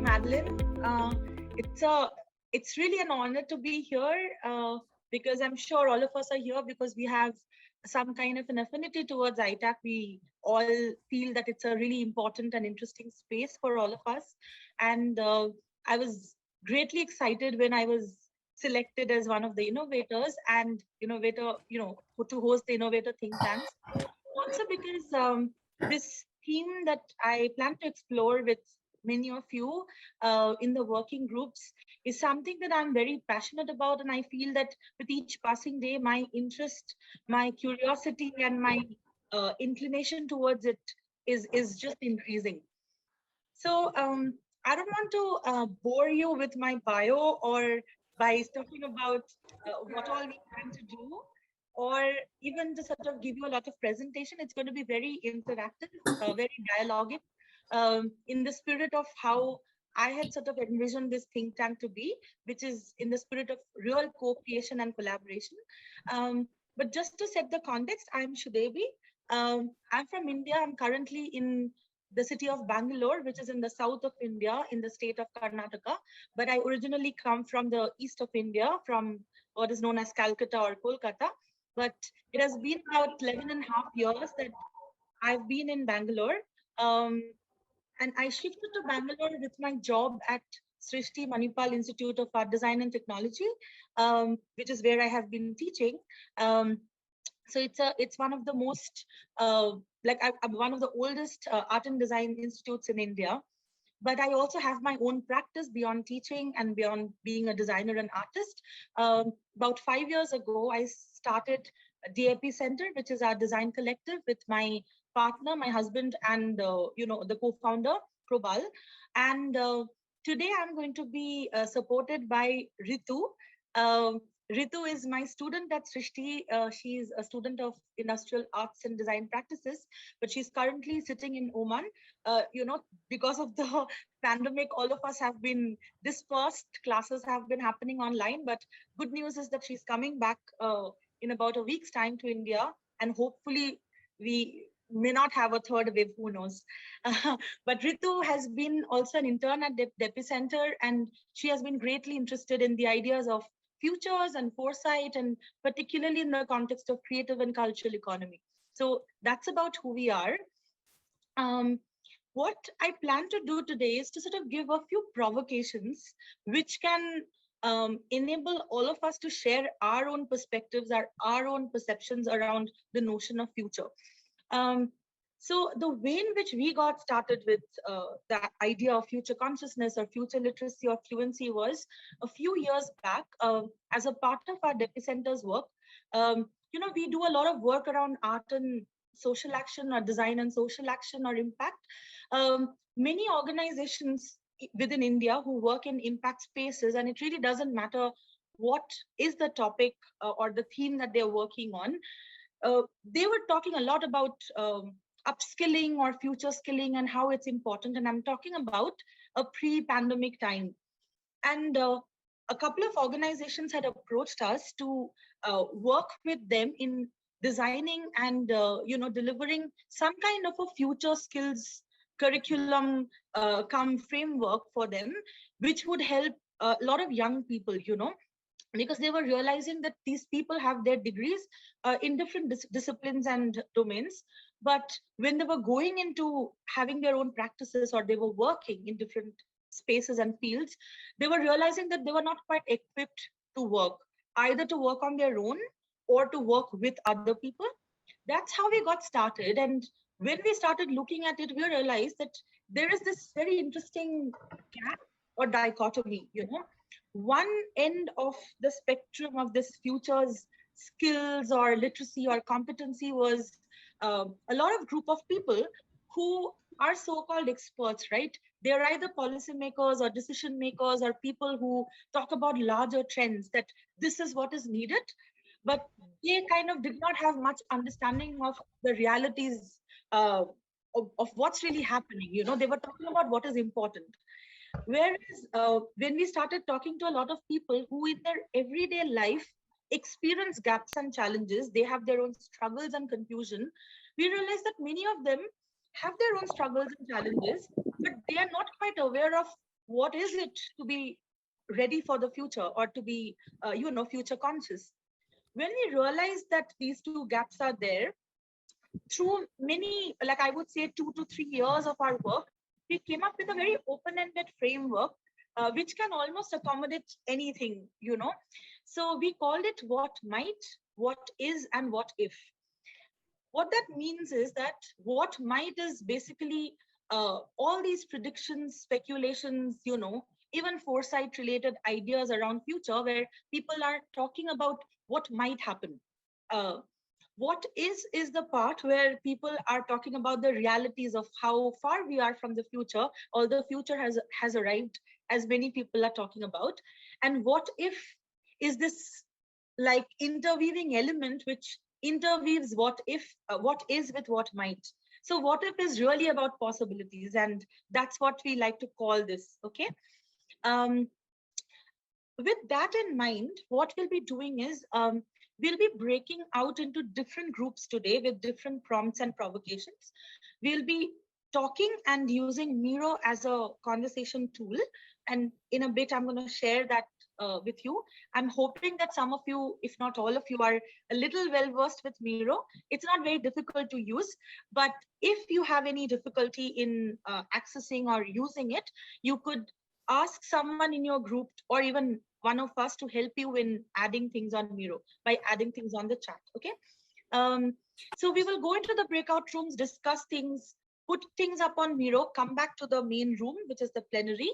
Madeline. It's really an honor to be here because I'm sure all of us are here because we have some kind of an affinity towards ITAC. We all feel that it's a really important and interesting space for all of us. And I was greatly excited when I was selected as one of the innovators and to host the innovator think tanks. Also because this theme that I plan to explore with many of you in the working groups is something that I'm very passionate about, and I feel that with each passing day, my interest, my curiosity, and my inclination towards it is just increasing. So I don't want to bore you with my bio or by talking about what all we plan to do, or even to sort of give you a lot of presentation. It's going to be very interactive, very dialogic, in the spirit of how I had sort of envisioned this think tank to be, which is in the spirit of real co-creation and collaboration. But just to set the context, I'm Shudevi. I'm from India. I'm currently in the city of Bangalore, which is in the south of India, in the state of Karnataka. But I originally come from the east of India, from what is known as Calcutta or Kolkata. But it has been about 11 and a half years that I've been in Bangalore. Um, and I shifted to Bangalore with my job at Srishti Manipal Institute of Art Design and Technology, which is where I have been teaching. Um, so it's one of the most I'm one of the oldest art and design institutes in India. But I also have my own practice beyond teaching and beyond being a designer and artist. About 5 years ago, I started DAP Center, which is our design collective, with my partner, my husband, and the co-founder Probal. And today I'm going to be supported by Ritu. Um, Ritu is my student at Srishti. She's a student of industrial arts and design practices, but she's currently sitting in Oman. Because of the pandemic, all of us have been dispersed. Classes have been happening online, but good news is that she's coming back in about a week's time to India, and hopefully we may not have a third wave, who knows. But Ritu has been also an intern at Depi Center, and she has been greatly interested in the ideas of futures and foresight, and particularly in the context of creative and cultural economy. So that's about who we are. What I plan to do today is to sort of give a few provocations which can enable all of us to share our own perspectives, our own perceptions around the notion of future. Um, so the way in which we got started with the idea of future consciousness or future literacy or fluency was a few years back as a part of our Depi Center's work. We do a lot of work around art and social action or design and social action or impact. Many organizations within India who work in impact spaces, and it really doesn't matter what is the topic or the theme that they're working on, they were talking a lot about upskilling or future skilling and how it's important. And I'm talking about a pre-pandemic time. And a couple of organizations had approached us to work with them in designing and delivering some kind of a future skills curriculum come framework for them, which would help a lot of young people, because they were realizing that these people have their degrees in different disciplines and domains. But when they were going into having their own practices, or they were working in different spaces and fields, they were realizing that they were not quite equipped to work, either to work on their own or to work with other people. That's how we got started. And when we started looking at it, we realized that there is this very interesting gap or dichotomy. One end of the spectrum of this future's skills or literacy or competency was a lot of group of people who are so-called experts, right? They're either policymakers or decision makers or people who talk about larger trends, that this is what is needed, but they kind of did not have much understanding of the realities uh, of what's really happening. They were talking about what is important. Whereas when we started talking to a lot of people who in their everyday life experience gaps and challenges, they have their own struggles and confusion, we realized that many of them have their own struggles and challenges, but they are not quite aware of what is it to be ready for the future or to be, future conscious? When we realize that these two gaps are there, through many, like I would say 2 to 3 years of our work, we came up with a very open-ended framework, which can almost accommodate anything. So we called it what might, what is, and what if. What that means is that what might is basically all these predictions, speculations, even foresight related ideas around future where people are talking about what might happen. Uh, what is the part where people are talking about the realities of how far we are from the future, or the future has arrived, as many people are talking about. And what if is this like interweaving element which interweaves what is with what might. So what if is really about possibilities, and that's what we like to call this. Okay. um, with that in mind, what we'll be doing is we'll be breaking out into different groups today with different prompts and provocations. We'll be talking and using Miro as a conversation tool. And in a bit, I'm going to share that with you. I'm hoping that some of you, if not all of you, are a little well versed with Miro. It's not very difficult to use, but if you have any difficulty in accessing or using it, you could ask someone in your group or even one of us to help you in adding things on Miro by adding things on the chat. Okay. Um, so we will go into the breakout rooms, discuss things, put things up on Miro, come back to the main room, which is the plenary,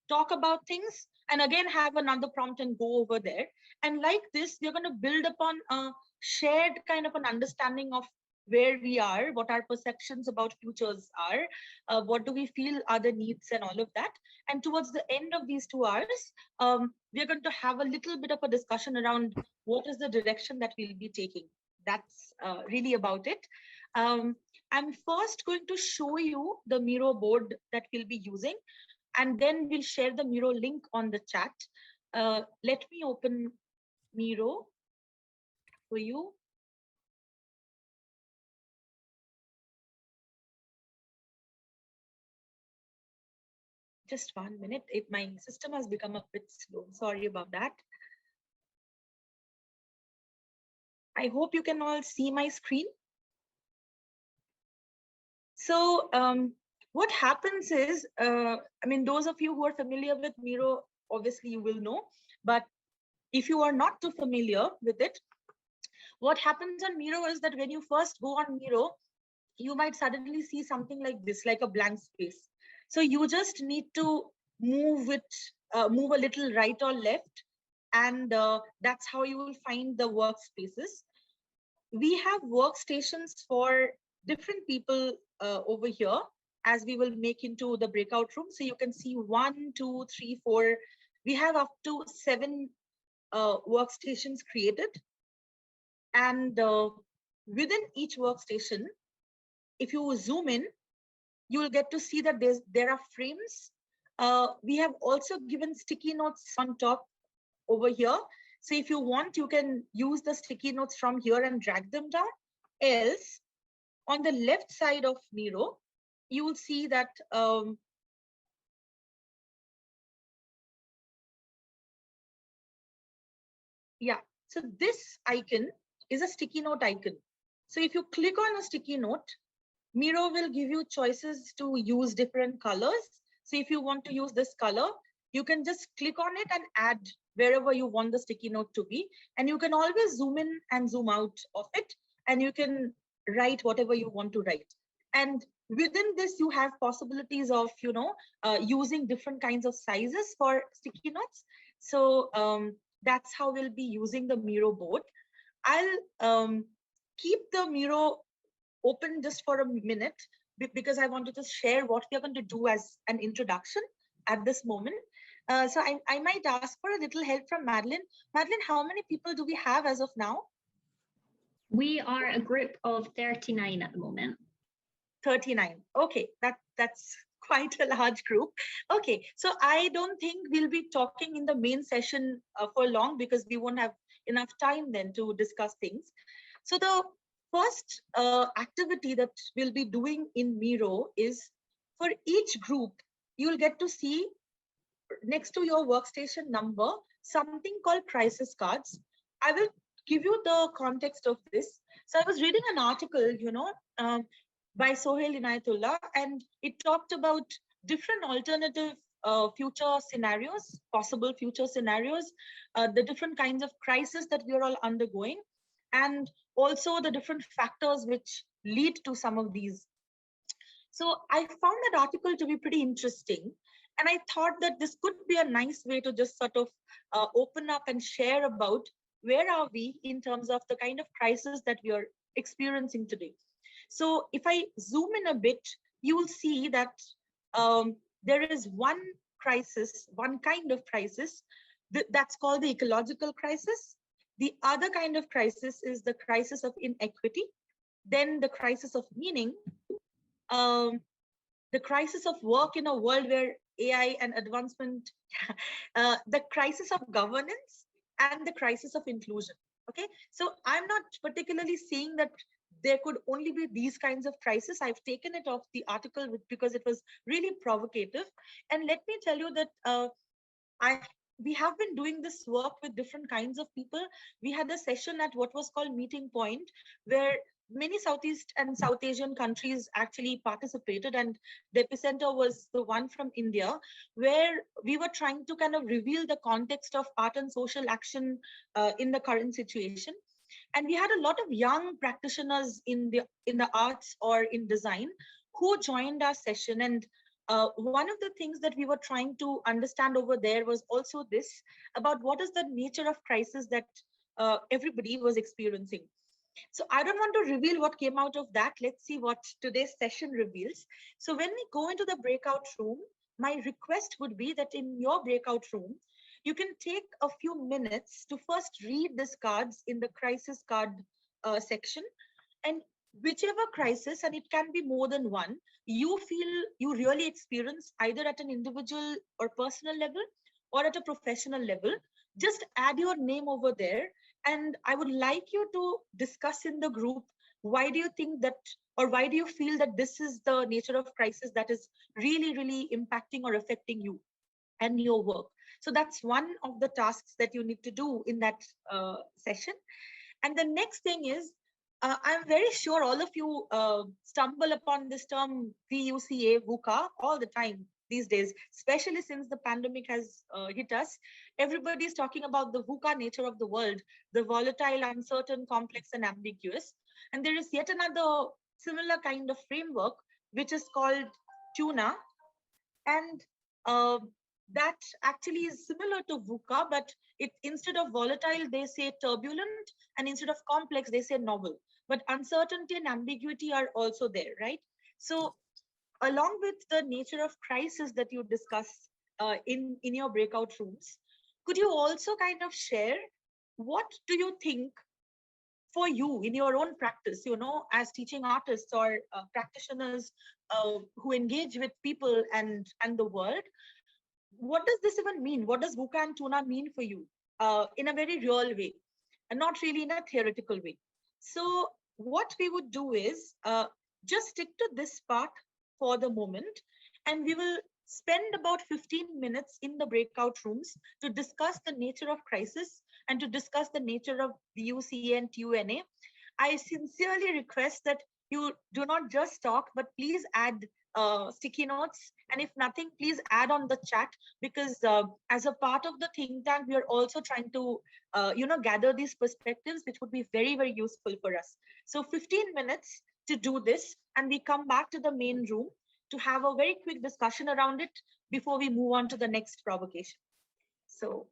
talk about things, and again have another prompt and go over there. And like this, we're going to build upon a shared kind of an understanding of where we are, what our perceptions about futures are, what do we feel are the needs and all of that. And towards the end of these 2 hours, we're going to have a little bit of a discussion around what is the direction that we'll be taking. That's really about it. I'm first going to show you the Miro board that we'll be using, and then we'll share the Miro link on the chat. Let me open Miro for you. Just 1 minute. My system has become a bit slow. Sorry about that. I hope you can all see my screen. So what happens is, those of you who are familiar with Miro, obviously you will know, but if you are not too familiar with it, what happens on Miro is that when you first go on Miro, you might suddenly see something like this, like a blank space. So you just need to move a little right or left, and that's how you will find the workspaces. We have workstations for different people over here, as we will make into the breakout room. So you can see 1, 2, 3, 4. We have up to 7 workstations created. And within each workstation, if you zoom in, you will get to see that there are frames. We have also given sticky notes on top over here. So if you want, you can use the sticky notes from here and drag them down. Else, on the left side of Miro, you will see that so this icon is a sticky note icon. So if you click on a sticky note, Miro will give you choices to use different colors. So if you want to use this color, you can just click on it and add wherever you want the sticky note to be. And you can always zoom in and zoom out of it, and you can write whatever you want to write. And within this, you have possibilities of, using different kinds of sizes for sticky notes. So that's how we'll be using the Miro board. I'll keep the Miro open just for a minute because I want to just share what we are going to do as an introduction at this moment. So I might ask for a little help from Madeline. Madeline, how many people do we have as of now? We are a group of 39 at the moment. 39. Okay, that's quite a large group. Okay, so I don't think we'll be talking in the main session for long because we won't have enough time then to discuss things. So the first activity that we'll be doing in Miro is, for each group, you'll get to see next to your workstation number something called crisis cards. I will give you the context of this. So I was reading an article, by Sohail Inayatullah, and it talked about different alternative future scenarios, possible future scenarios, the different kinds of crises that we are all undergoing, and also the different factors which lead to some of these. So I found that article to be pretty interesting. And I thought that this could be a nice way to just sort of open up and share about where are we in terms of the kind of crisis that we are experiencing today. So if I zoom in a bit, you will see that there is one crisis, one kind of crisis that's called the ecological crisis. The other kind of crisis is the crisis of inequity, then the crisis of meaning, the crisis of work in a world where AI and advancement, the crisis of governance, and the crisis of inclusion. Okay, so I'm not particularly saying that there could only be these kinds of crises. I've taken it off the article because it was really provocative. And let me tell you that we have been doing this work with different kinds of people. We had a session at what was called Meeting Point, where many Southeast and South Asian countries actually participated, and the epicenter was the one from India, where we were trying to kind of reveal the context of art and social action in the current situation. And we had a lot of young practitioners in the arts or in design who joined our session. And one of the things that we were trying to understand over there was also this about what is the nature of crisis that everybody was experiencing. So I don't want to reveal what came out of that. Let's see what today's session reveals. So when we go into the breakout room, my request would be that in your breakout room, you can take a few minutes to first read these cards in the crisis card section. And whichever crisis, and it can be more than one, you feel you really experience either at an individual or personal level or at a professional level, just add your name over there. And I would like you to discuss in the group, why do you think that, or why do you feel that this is the nature of crisis that is really, really impacting or affecting you and your work? So that's one of the tasks that you need to do in that session. And the next thing is, I'm very sure all of you stumble upon this term VUCA, VUCA, all the time these days, especially since the pandemic has hit us. Everybody's talking about the VUCA nature of the world, the volatile, uncertain, complex, and ambiguous. And there is yet another similar kind of framework, which is called TUNA. And that actually is similar to VUCA, but instead of volatile, they say turbulent, and instead of complex, they say novel. But uncertainty and ambiguity are also there, right? So along with the nature of crisis that you discuss in your breakout rooms, could you also kind of share what do you think for you in your own practice, as teaching artists or practitioners who engage with people and the world? What does this even mean? What does VUCA and TUNA mean for you in a very real way, and not really in a theoretical way? So what we would do is just stick to this part for the moment, and we will spend about 15 minutes in the breakout rooms to discuss the nature of crisis and to discuss the nature of VUCA and TUNA. I sincerely request that you do not just talk, but please add sticky notes. And if nothing, please add on the chat, because as a part of the think tank, we are also trying to, gather these perspectives, which would be very, very useful for us. So 15 minutes to do this, and we come back to the main room to have a very quick discussion around it before we move on to the next provocation. So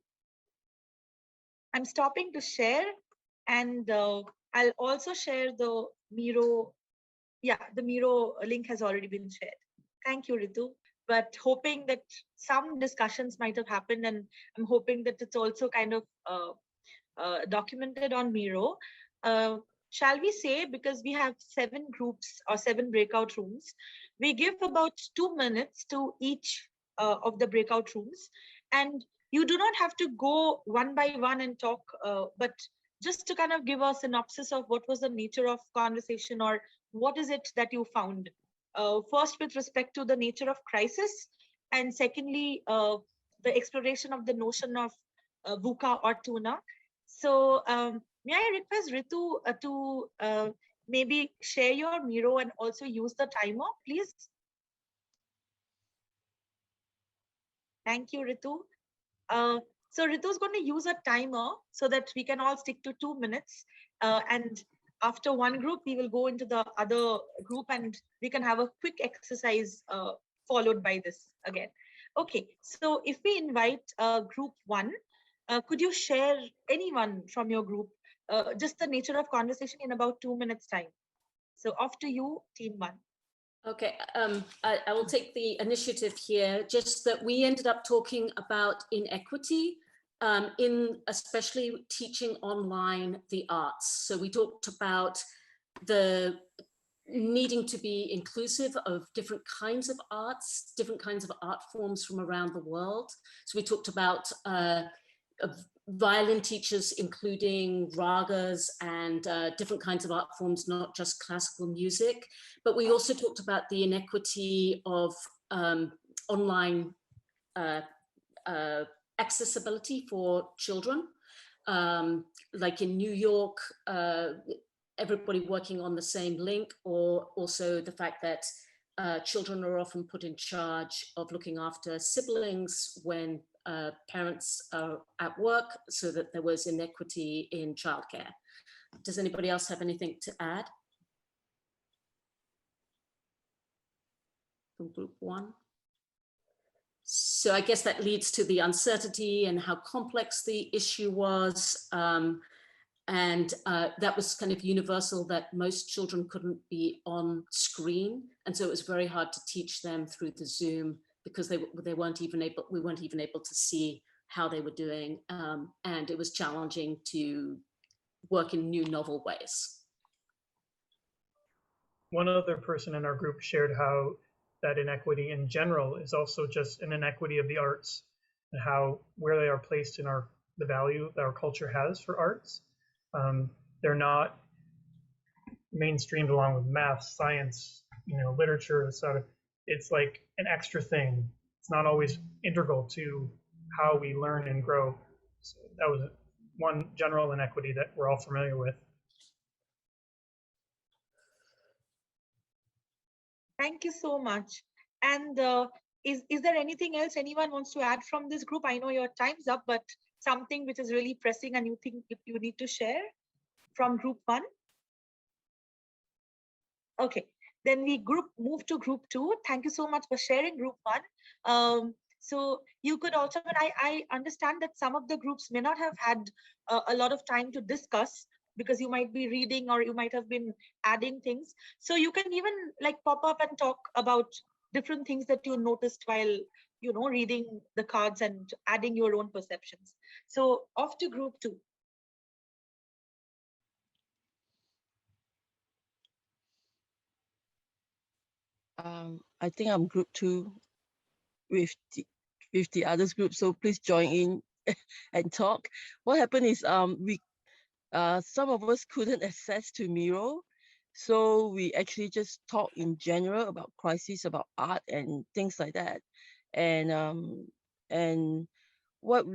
I'm stopping to share, and I'll also share the Miro. Yeah, the Miro link has already been shared. Thank you, Ritu. But hoping that some discussions might have happened, and I'm hoping that it's also kind of documented on Miro. Shall we say, because we have 7 groups or 7 breakout rooms, we give about 2 minutes to each of the breakout rooms. And you do not have to go one by one and talk, but just to kind of give a synopsis of what was the nature of conversation, or what is it that you found? First, with respect to the nature of crisis, and secondly, the exploration of the notion of VUCA or tuna. So may I request Ritu to maybe share your Miro and also use the timer, please? Thank you, Ritu. So Ritu is going to use a timer so that we can all stick to 2 minutes. And after one group, we will go into the other group and we can have a quick exercise followed by this again. Okay, so if we invite group 1, could you share anyone from your group, just the nature of conversation in about 2 minutes time? So off to you, team 1. Okay, I will take the initiative here, just that we ended up talking about inequity in especially teaching online the arts. So we talked about the needing to be inclusive of different kinds of arts, different kinds of art forms from around the world. So we talked about violin teachers, including ragas and different kinds of art forms, not just classical music. But we also talked about the inequity of online accessibility for children. Like in New York, everybody working on the same link, or also the fact that children are often put in charge of looking after siblings when parents are at work, so that there was inequity in childcare. Does anybody else have anything to add from group 1? So I guess that leads to the uncertainty and how complex the issue was. And that was kind of universal, that most children couldn't be on screen. And so it was very hard to teach them through the Zoom, because we weren't even able to see how they were doing. And it was challenging to work in new, novel ways. One other person in our group shared how that inequity in general is also just an inequity of the arts, and how where they are placed in the value that our culture has for arts. They're not mainstreamed along with math, science, literature, sort of. It's like an extra thing. It's not always integral to how we learn and grow. So that was one general inequity that we're all familiar with. Thank you so much. And is there anything else anyone wants to add from this group? I know your time's up, but something which is really pressing and you think you need to share from group 1? Okay, then we move to group 2. Thank you so much for sharing group 1. So you could also, but I understand that some of the groups may not have had a lot of time to discuss, because you might be reading or you might have been adding things. So you can even like pop up and talk about different things that you noticed while reading the cards and adding your own perceptions. So off to group 2. I think I'm group 2 with the others group, so please join in and talk. What happened is some of us couldn't access to Miro, so we actually just talk in general about crises, about art and things like that. And what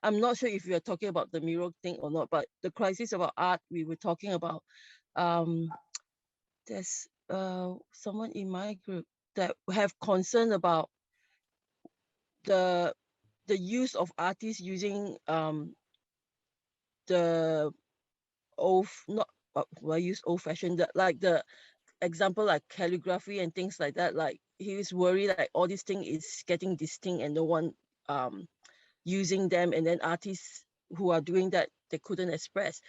I'm not sure if we are talking about the Miro thing or not, but the crisis about art, we were talking about, there's someone in my group that have concern about the use of artists using the old, not I use old-fashioned, like the example like calligraphy and things like that. Like he is worried like all this thing is getting distinct and no one using them, and then artists who are doing that, they couldn't express.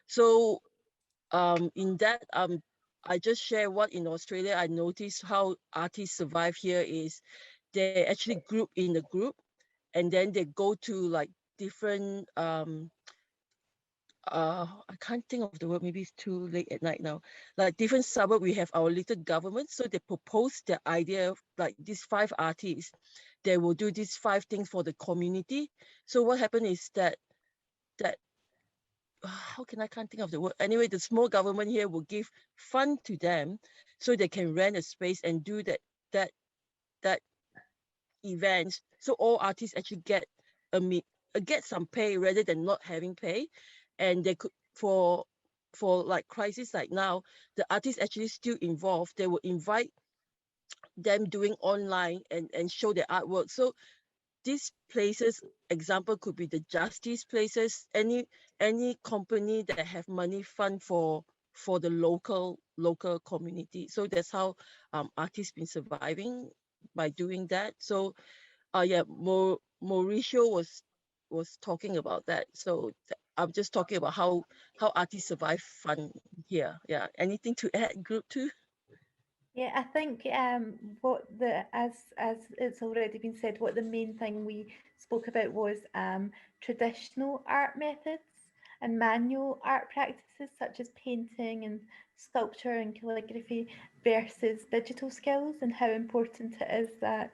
So in that I just share what in Australia I noticed how artists survive here is they actually group in a group, and then they go to like different I can't think of the word, maybe it's too late at night now, like different suburb, we have our little government. So they propose the idea of like these 5 artists, they will do these 5 things for the community. So what happened is that how can I can't think of the word. Anyway, the small government here will give fund to them so they can rent a space and do that events, so all artists actually get get some pay rather than not having pay, and they could for like crisis like now, the artists actually still involved. They will invite them doing online and show their artwork. So these places, example could be the justice places, any company that have money fund for the local community. So that's how artists been surviving by doing that. So yeah, Mauricio was talking about that. So I'm just talking about how artists survive fund here. Yeah, anything to add, group 2? Yeah, I think what the as it's already been said, what the main thing we spoke about was traditional art methods and manual art practices such as painting and sculpture and calligraphy versus digital skills, and how important it is that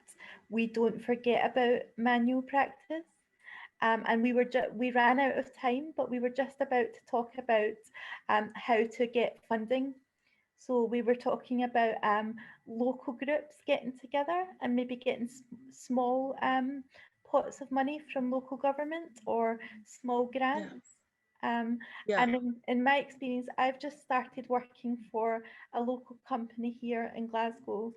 we don't forget about manual practice. And we ran out of time, but we were just about to talk about how to get funding. So we were talking about local groups getting together and maybe getting small pots of money from local government or small grants. Yeah. And in my experience, I've just started working for a local company here in Glasgow,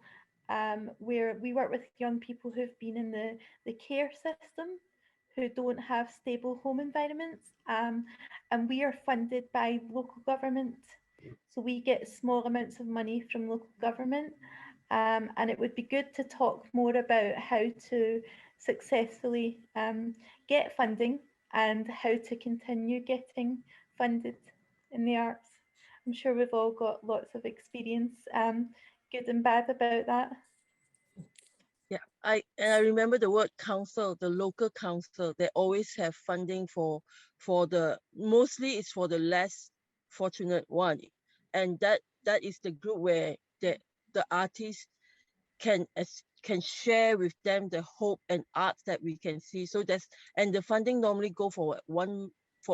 where we work with young people who've been in the care system, who don't have stable home environments, and we are funded by local government. So we get small amounts of money from local government, and it would be good to talk more about how to successfully get funding and how to continue getting funded in the arts. I'm sure we've all got lots of experience, good and bad, about that. Yeah, I remember the word council, the local council. They always have funding for the, mostly it's for the less fortunate one, and that is the group where the artists can share with them the hope and art that we can see. So and the funding normally go for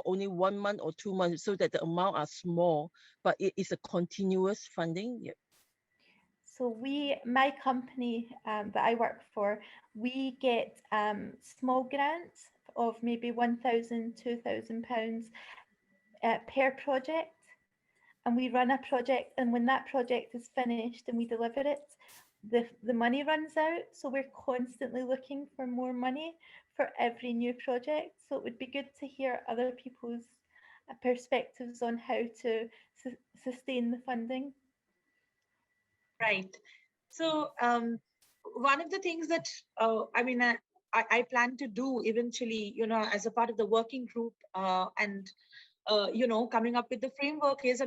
only 1 month or 2 months, so that the amount are small, but it is a continuous funding. Yeah. So my company that I work for, we get small grants of maybe £1,000, £2,000 per project, and we run a project. And when that project is finished and we deliver it, the money runs out. So we're constantly looking for more money for every new project. So it would be good to hear other people's perspectives on how to sustain the funding. Right. So one of the things that I plan to do eventually, as a part of the working group and coming up with the framework is,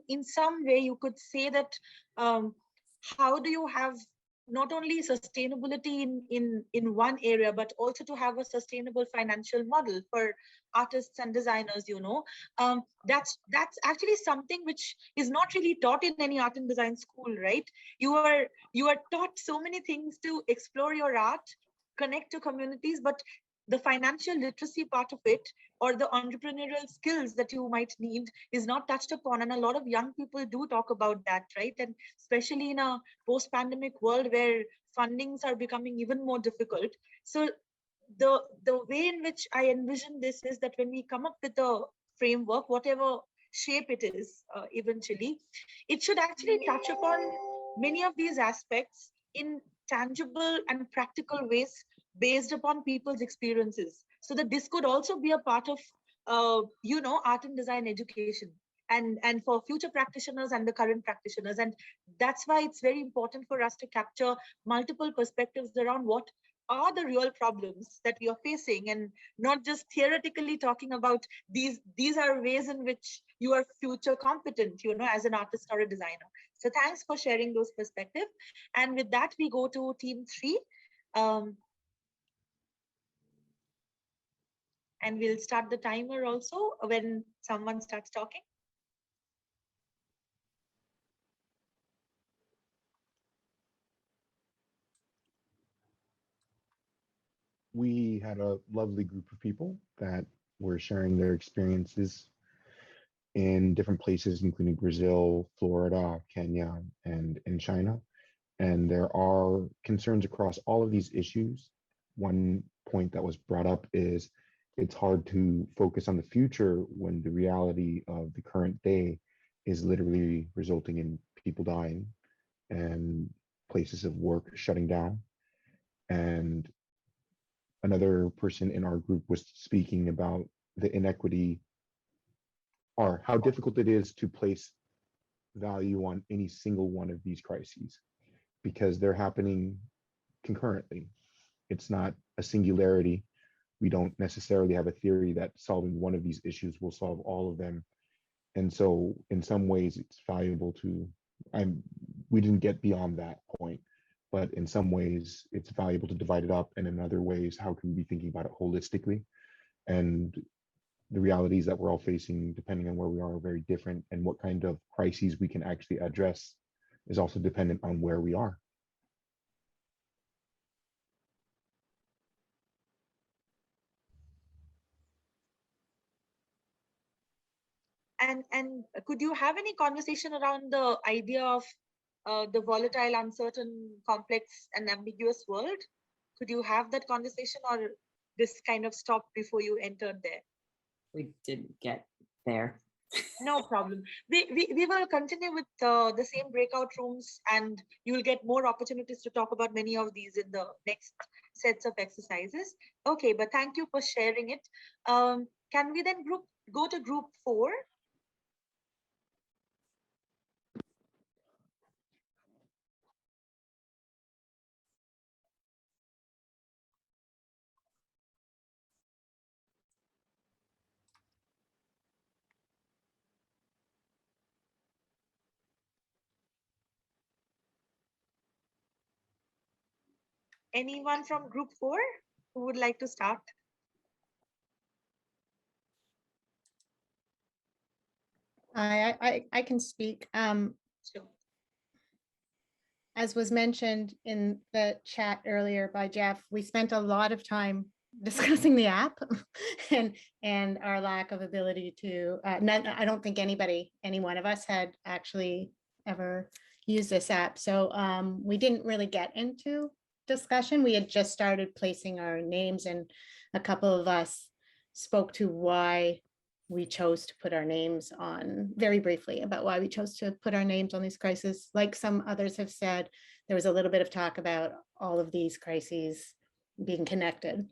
in some way you could say that how do you have not only sustainability in one area, but also to have a sustainable financial model for artists and designers, that's actually something which is not really taught in any art and design school, right? You are taught so many things to explore your art, connect to communities, but the financial literacy part of it, or the entrepreneurial skills that you might need, is not touched upon. And a lot of young people do talk about that, right? And especially in a post-pandemic world where fundings are becoming even more difficult. So the way in which I envision this is that when we come up with a framework, whatever shape it is, eventually, it should actually touch upon many of these aspects in tangible and practical ways based upon people's experiences, so that this could also be a part of art and design education, and for future practitioners and the current practitioners. And that's why it's very important for us to capture multiple perspectives around what are the real problems that we are facing, and not just theoretically talking about these are ways in which you are future competent, as an artist or a designer. So thanks for sharing those perspectives. And with that, we go to team 3. And we'll start the timer also when someone starts talking. We had a lovely group of people that were sharing their experiences in different places, including Brazil, Florida, Kenya, and in China. And there are concerns across all of these issues one point that was brought up is it's hard to focus on the future when the reality of the current day is literally resulting in people dying and places of work shutting down. And another person in our group was speaking about the inequity or how difficult it is to place value on any single one of these crises because they're happening concurrently. It's not a singularity. We don't necessarily have a theory that solving one of these issues will solve all of them. And so in some ways it's valuable to, we didn't get beyond that point, but in some ways it's valuable to divide it up. And in other ways, how can we be thinking about it holistically? And the realities that we're all facing, depending on where we are very different, and what kind of crises we can actually address is also dependent on where we are. And could you have any conversation around the idea of the volatile, uncertain, complex, and ambiguous world? Could you have that conversation, or this kind of stopped before you entered there? We didn't get there. No problem. We will continue with the same breakout rooms, and you will get more opportunities to talk about many of these in the next sets of exercises. Okay, but thank you for sharing it. Can we then go to group 4? Anyone from group 4 who would like to start? I can speak. Sure. As was mentioned in the chat earlier by Jeff, we spent a lot of time discussing the app and our lack of ability to, I don't think any one of us had actually ever used this app. So we didn't really get into discussion. We had just started placing our names, and a couple of us spoke to why we chose to put our names on, very briefly about why we chose to put our names on these crises. Like some others have said, there was a little bit of talk about all of these crises being connected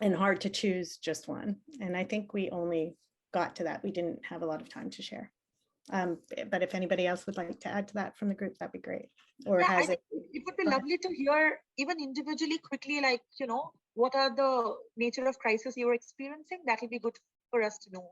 and hard to choose just one. And I think we only got to that. We didn't have a lot of time to share. But if anybody else would like to add to that from the group, that'd be great. Or Yeah, has it would be lovely to hear, even individually, quickly, like, what are the nature of crisis you're experiencing? That will be good for us to know.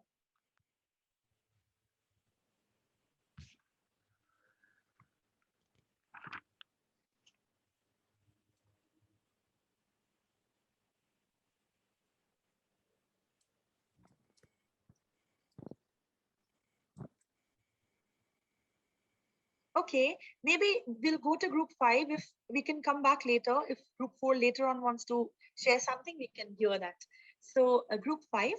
Okay, maybe we'll go to group 5. If we can come back later, if group 4 later on wants to share something, we can hear that. So group 5.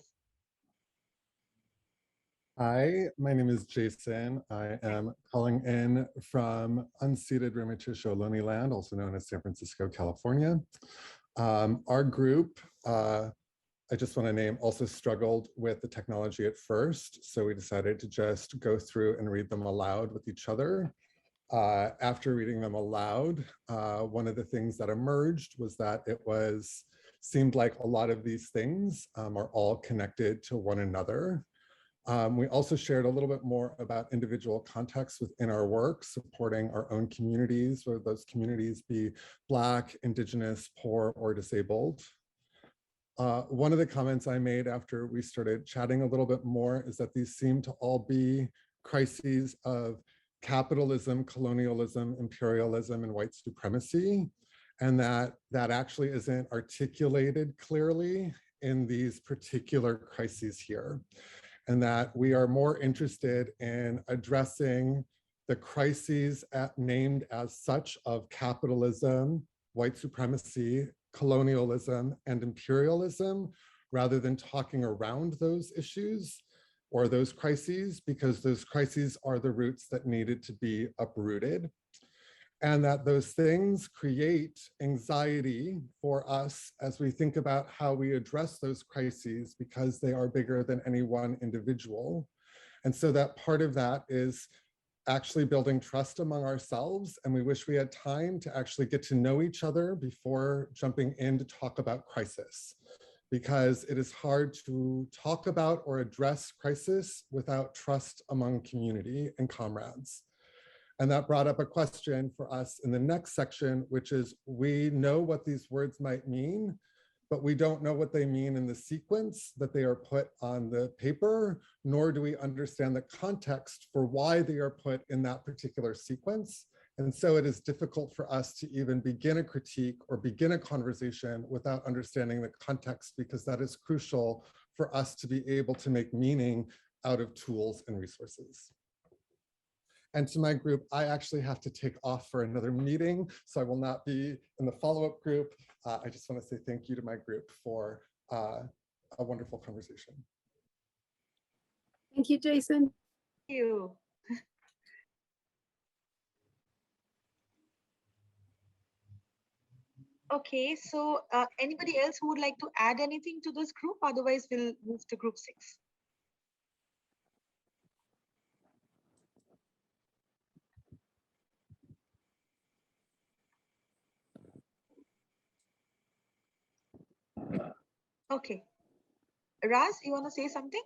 Hi, my name is Jason. I am calling in from unceded Ramaytush Ohlone land, also known as San Francisco, California. Our group, I just want to name, also struggled with the technology at first. So we decided to just go through and read them aloud with each other. After reading them aloud, one of the things that emerged was that seemed like a lot of these things are all connected to one another. We also shared a little bit more about individual contexts within our work, supporting our own communities, whether those communities be Black, Indigenous, poor, or disabled. One of the comments I made after we started chatting a little bit more is that these seem to all be crises of capitalism, colonialism, imperialism, and white supremacy, and that actually isn't articulated clearly in these particular crises here, and that we are more interested in addressing the crises named as such of capitalism, white supremacy, colonialism, and imperialism, rather than talking around those issues or those crises, because those crises are the roots that needed to be uprooted. and that those things create anxiety for us as we think about how we address those crises, because they are bigger than any one individual. And so that part of that is actually building trust among ourselves. And we wish we had time to actually get to know each other before jumping in to talk about crisis, because it is hard to talk about or address crisis without trust among community and comrades. And that brought up a question for us in the next section, which is, we know what these words might mean, but we don't know what they mean in the sequence that they are put on the paper, nor do we understand the context for why they are put in that particular sequence. And so it is difficult for us to even begin a critique or begin a conversation without understanding the context, because that is crucial for us to be able to make meaning out of tools and resources. And to my group, I actually have to take off for another meeting, so I will not be in the follow-up group. I just want to say thank you to my group for a wonderful conversation. Thank you, Jason. Thank you. Okay, so anybody else who would like to add anything to this group? Otherwise, we'll move to group 6. Okay. Raz, you want to say something?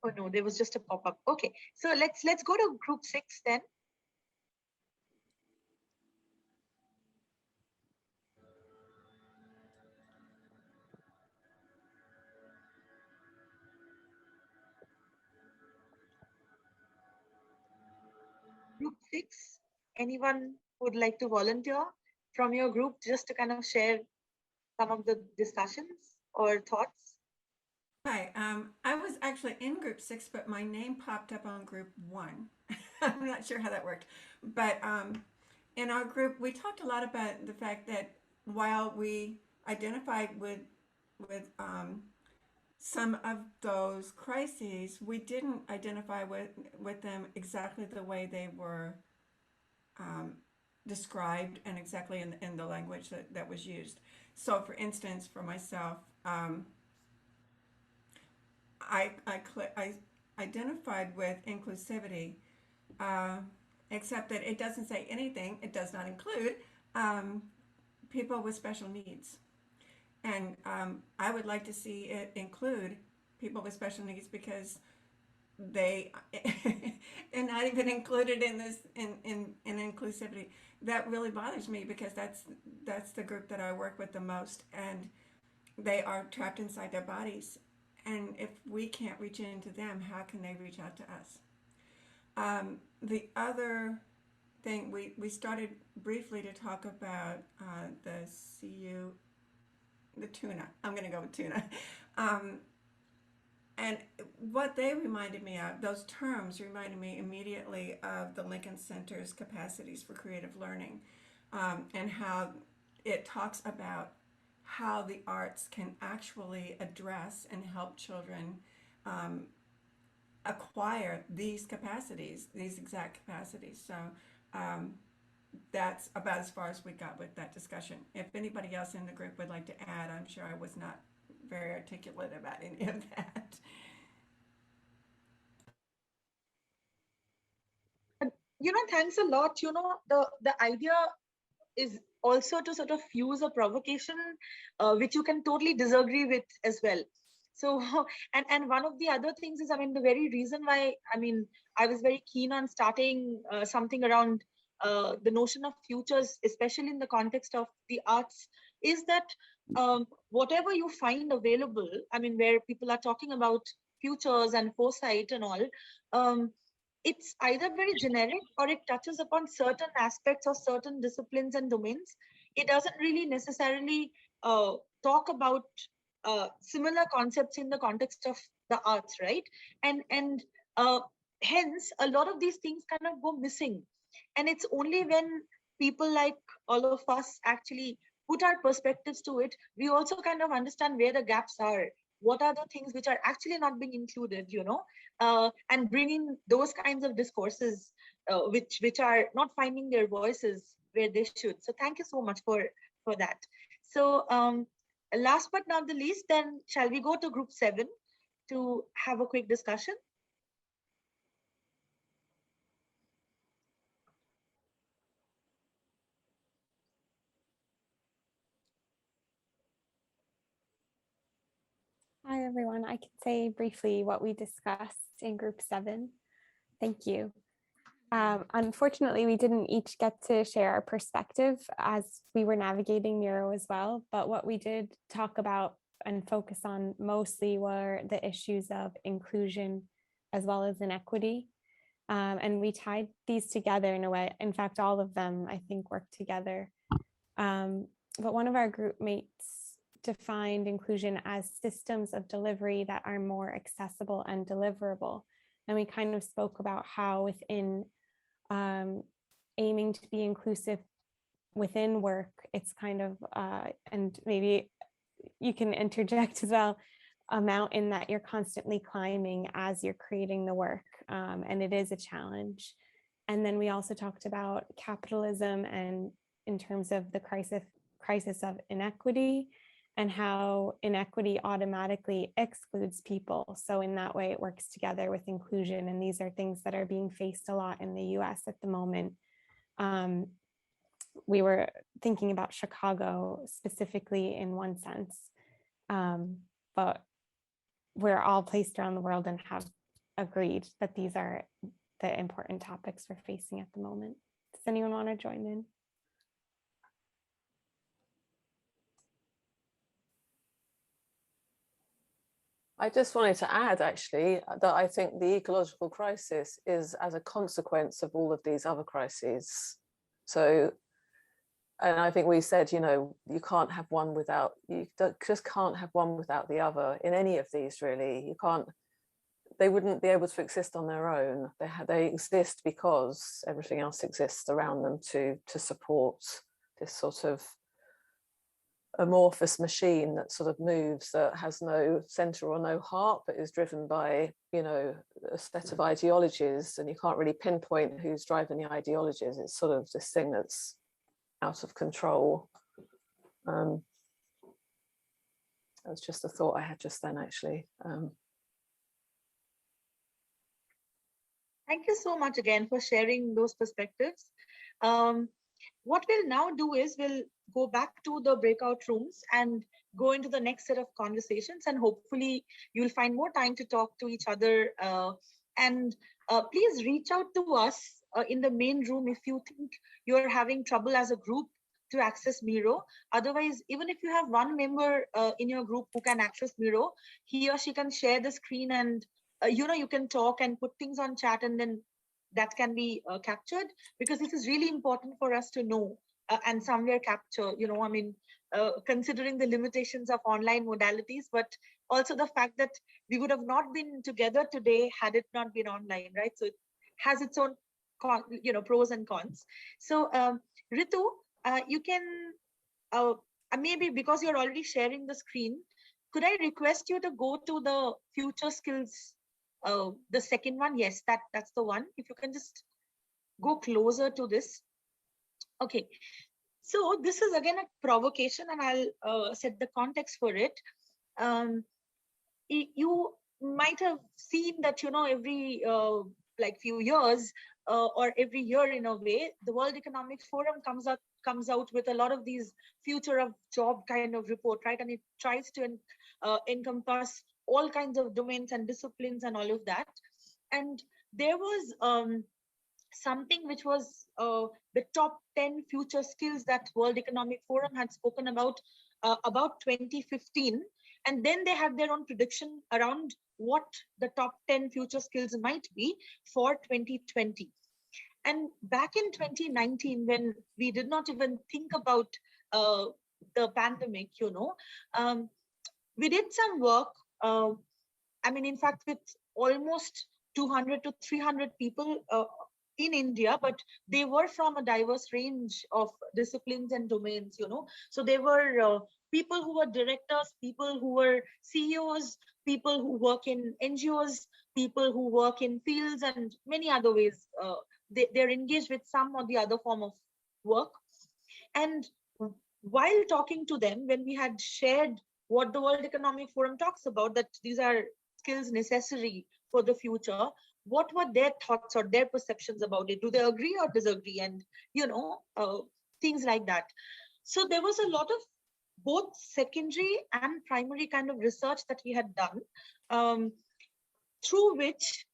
Oh no, there was just a pop-up. Okay, so let's go to group 6 then. Group 6, anyone would like to volunteer from your group just to kind of share some of the discussions or thoughts? Hi, I was actually in group 6, but my name popped up on group 1. I'm not sure how that worked, but in our group, we talked a lot about the fact that while we identified with some of those crises, we didn't identify with them exactly the way they were described and exactly in the language that was used. So for instance, for myself, I identified with inclusivity, except that it doesn't say anything. It does not include people with special needs. And I would like to see it include people with special needs, because they are not even included in this in inclusivity. That really bothers me, because that's the group that I work with the most, and they are trapped inside their bodies. And if we can't reach into them, how can they reach out to us? The other thing, we started briefly to talk about the CU, the tuna. I'm going to go with tuna. And what they reminded me of, those terms reminded me immediately of the Lincoln Center's capacities for creative learning, and how it talks about how the arts can actually address and help children acquire these capacities, these exact capacities. So that's about as far as we got with that discussion. If anybody else in the group would like to add, I'm sure I was not very articulate about any of that. Thanks a lot. The idea is also to sort of use a provocation, which you can totally disagree with as well. So, and one of the other things is, the very reason why, I was very keen on starting something around the notion of futures, especially in the context of the arts, is that whatever you find available, where people are talking about futures and foresight and all, it's either very generic or it touches upon certain aspects of certain disciplines and domains. It doesn't really necessarily talk about similar concepts in the context of the arts, right? And hence, a lot of these things kind of go missing. And it's only when people like all of us actually put our perspectives to it, we also kind of understand where the gaps are, what are the things which are actually not being included, and bringing those kinds of discourses which are not finding their voices where they should. So thank you so much for that. So last but not the least, then shall we go to group 7 to have a quick discussion? Hi, everyone. I can say briefly what we discussed in group 7. Thank you. Unfortunately, we didn't each get to share our perspective as we were navigating Miro as well, but what we did talk about and focus on mostly were the issues of inclusion as well as inequity. And we tied these together in a way. In fact, all of them, I think, work together. But one of our group mates defined inclusion as systems of delivery that are more accessible and deliverable. And we kind of spoke about how within aiming to be inclusive within work, it's kind of, and maybe you can interject as well, a mountain that you're constantly climbing as you're creating the work. And it is a challenge. And then we also talked about capitalism and in terms of the crisis of inequity and how inequity automatically excludes people. So in that way, it works together with inclusion. And these are things that are being faced a lot in the US at the moment. We were thinking about Chicago specifically in one sense, but we're all placed around the world and have agreed that these are the important topics we're facing at the moment. Does anyone want to join in? I just wanted to add, actually, that I think the ecological crisis is as a consequence of all of these other crises. So, and I think we said, you can't have one without, just can't have one without the other in any of these, really. You can't, they wouldn't be able to exist on their own. They exist because everything else exists around them to support this sort of amorphous machine that sort of moves, that has no center or no heart, but is driven by, a set of ideologies, and you can't really pinpoint who's driving the ideologies. It's sort of this thing that's out of control. That was just a thought I had just then, actually. Thank you so much again for sharing those perspectives. What we'll now do is we'll go back to the breakout rooms and go into the next set of conversations, and hopefully you'll find more time to talk to each other. And please reach out to us in the main room if you think you're having trouble as a group to access Miro. Otherwise, even if you have one member in your group who can access Miro, he or she can share the screen and you can talk and put things on chat, and then that can be captured, because this is really important for us to know and somewhere capture, considering the limitations of online modalities, but also the fact that we would have not been together today had it not been online, right? So it has its own, pros and cons. So Ritu, you can, maybe because you're already sharing the screen, could I request you to go to the future skills, the second one? Yes, that's the one. If you can just go closer to this. Okay, so this is again a provocation, and I'll set the context for it. You might have seen that, every few years or every year in a way, the World Economic Forum comes out with a lot of these future of job kind of report, right? And it tries to encompass all kinds of domains and disciplines and all of that. And there was something which was the top 10 future skills that World Economic Forum had spoken about 2015. And then they had their own prediction around what the top 10 future skills might be for 2020. And back in 2019, when we did not even think about the pandemic, we did some work. In fact, with almost 200 to 300 people in India, but they were from a diverse range of disciplines and domains, you know. So they were people who were directors, people who were CEOs, people who work in NGOs, people who work in fields and many other ways. They're engaged with some or the other form of work. And while talking to them, when we had shared what the World Economic Forum talks about, that these are skills necessary for the future, what were their thoughts or their perceptions about it? Do they agree or disagree? And, you know, things like that. So there was a lot of both secondary and primary kind of research that we had done, through which,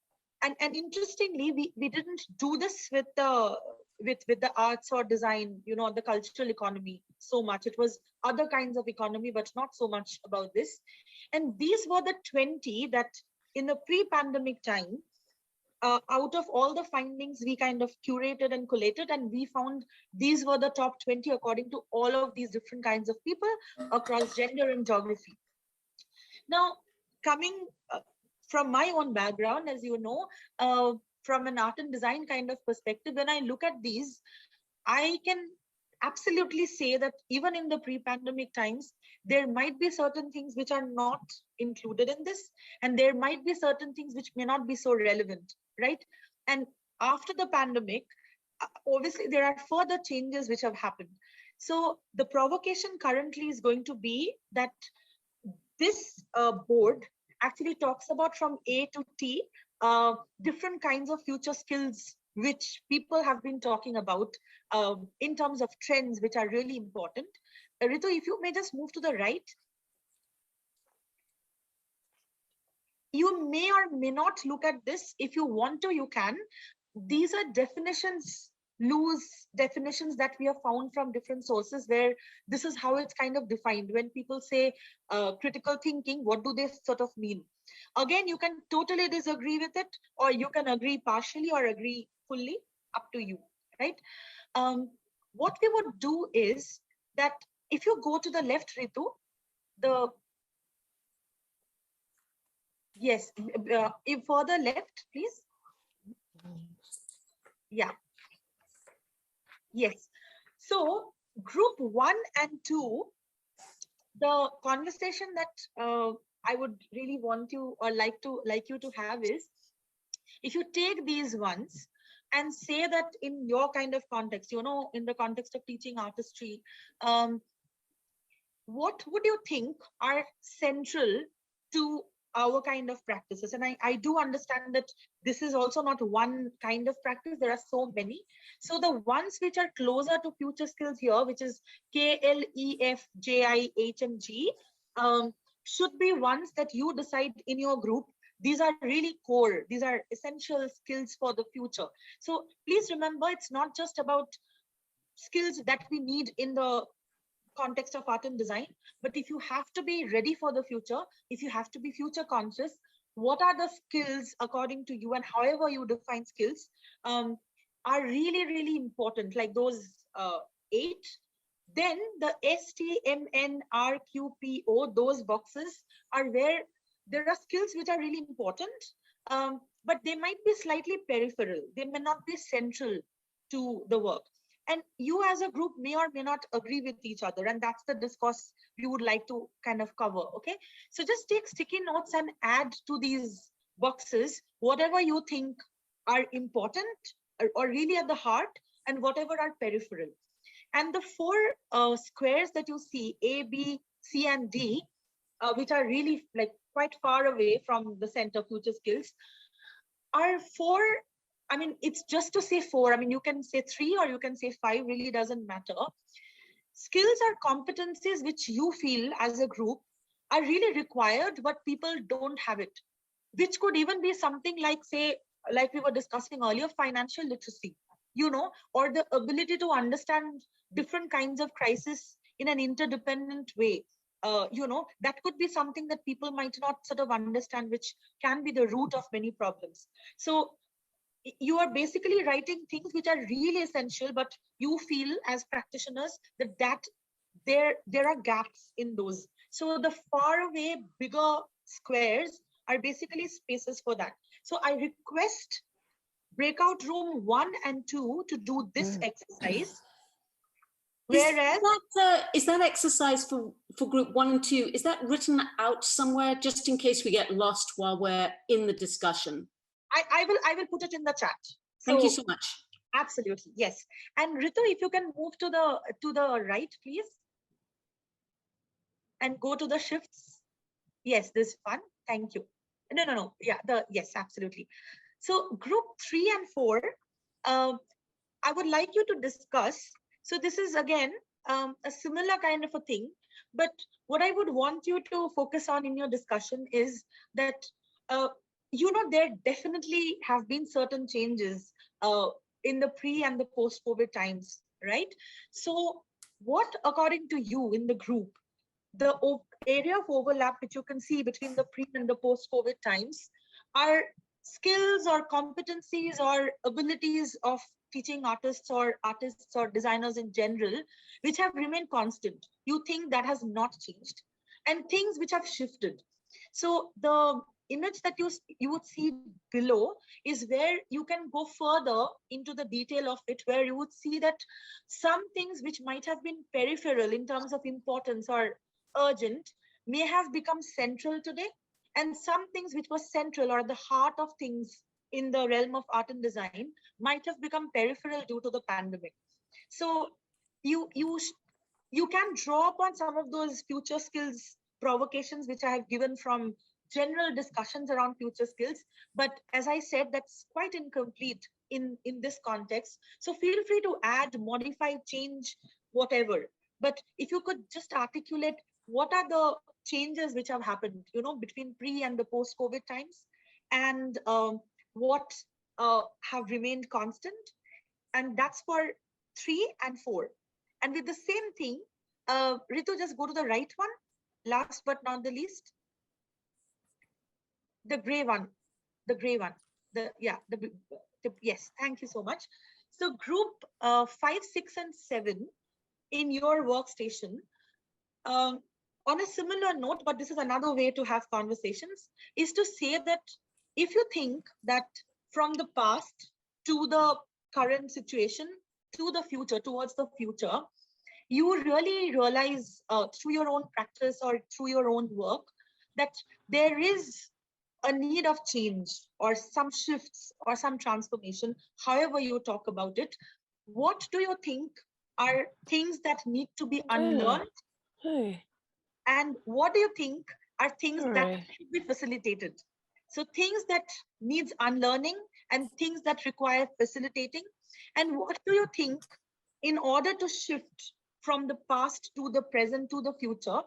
and interestingly, we didn't do this with the arts or design, you know, the cultural economy so much. It was other kinds of economy, but not so much about this. And these were the 20 that in the pre-pandemic time, out of all the findings, we kind of curated and collated, and we found these were the top 20 according to all of these different kinds of people across gender and geography. Now, coming from my own background, as you know, from an art and design kind of perspective, when I look at these, I can absolutely say that even in the pre-pandemic times, there might be certain things which are not included in this, and there might be certain things which may not be so relevant, right? And after the pandemic, obviously there are further changes which have happened. So the provocation currently is going to be that this board actually talks about from A to T, different kinds of future skills which people have been talking about in terms of trends, which are really important. Ritu, if you may just move to the right. You may or may not look at this. If you want to, you can. These are definitions, loose definitions that we have found from different sources, where this is how it's kind of defined. When people say critical thinking, what do they sort of mean? Again, you can totally disagree with it, or you can agree partially or agree fully, up to you, right? What we would do is that if you go to the left, Ritu, yes, if further left, please. Yeah. Yes. So group 1 and 2, the conversation that I would really want you or like you to have is, if you take these ones and say that in your kind of context, you know, in the context of teaching artistry, what would you think are central to our kind of practices? And I do understand that this is also not one kind of practice. There are so many. So the ones which are closer to future skills here, which is K, L, E, F, J, I, H, and G, should be ones that you decide in your group. These are really core. These are essential skills for the future. So please remember, it's not just about skills that we need in the context of art and design, but if you have to be ready for the future, if you have to be future conscious, what are the skills according to you, and however you define skills, are really, really important, like those 8. Then the S, T, M, N, R, Q, P, O, those boxes are where there are skills which are really important, but they might be slightly peripheral. They may not be central to the work. And you as a group may or may not agree with each other. And that's the discourse we would like to kind of cover, okay? So just take sticky notes and add to these boxes whatever you think are important or really at the heart, and whatever are peripheral. And the 4 squares that you see, A, B, C, and D, which are really like quite far away from the center, future skills, are 4. I mean, it's just to say 4. I mean, you can say 3 or you can say 5, really doesn't matter. Skills are competencies which you feel as a group are really required, but people don't have it, which could even be something like, say, like we were discussing earlier, financial literacy, you know, or the ability to understand different kinds of crisis in an interdependent way. You know, that could be something that people might not sort of understand, which can be the root of many problems. So you are basically writing things which are really essential, but you feel as practitioners that there are gaps in those. So the far away bigger squares are basically spaces for that. So I request breakout room 1 and 2 to do this exercise. Is Whereas is that exercise for group 1 and 2, is that written out somewhere just in case we get lost while we're in the discussion? I will put it in the chat. Thank you so much. Absolutely, yes. And Ritu, if you can move to the right, please. And go to the shifts. Yes, this one. Thank you. No. Yeah, yes, absolutely. So group 3 and 4, I would like you to discuss. So this is again a similar kind of a thing, but what I would want you to focus on in your discussion is that there definitely have been certain changes in the pre and the post-COVID times, right? So what, according to you in the group, the area of overlap which you can see between the pre and the post-COVID times are skills or competencies or abilities of teaching artists or designers in general, which have remained constant. You think that has not changed, and things which have shifted. So the image that you would see below is where you can go further into the detail of it, where you would see that some things which might have been peripheral in terms of importance or urgent may have become central today, and some things which were central or the heart of things in the realm of art and design might have become peripheral due to the pandemic. So you can draw upon some of those future skills provocations which I have given from general discussions around future skills, but as I said, that's quite incomplete in this context. So feel free to add, modify, change, whatever. But if you could just articulate what are the changes which have happened, between pre and the post-COVID times, and what have remained constant, and that's for 3 and 4. And with the same thing, Ritu, just go to the right one, last but not the least, the gray one, yes, thank you so much. So group 5, 6, and 7 in your workstation, on a similar note, but this is another way to have conversations, is to say that if you think that from the past to the current situation, to the future, towards the future, you really realize through your own practice or through your own work that there is a need of change or some shifts or some transformation, however you talk about it. What do you think are things that need to be unlearned? And what do you think are things that should be facilitated? So things that needs unlearning and things that require facilitating. And what do you think, in order to shift from the past to the present to the future,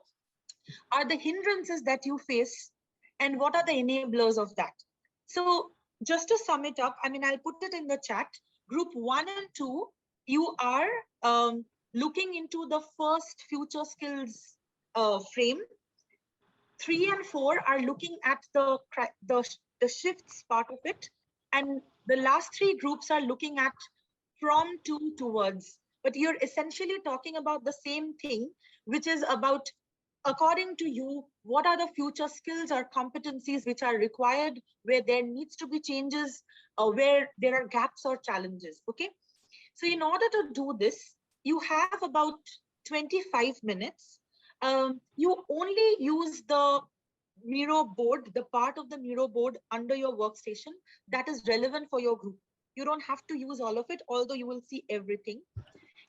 are the hindrances that you face, and what are the enablers of that? So just to sum it up, I'll put it in the chat. Group 1 and 2, you are looking into the first future skills frame. 3 and 4 are looking at the shifts part of it, and the last 3 groups are looking at from to towards. But you're essentially talking about the same thing, which is about, according to you, what are the future skills or competencies which are required, where there needs to be changes, where there are gaps or challenges. Okay, so in order to do this, you have about 25 minutes. You only use the Miro board, the part of the Miro board under your workstation that is relevant for your group. You don't have to use all of it, although you will see everything.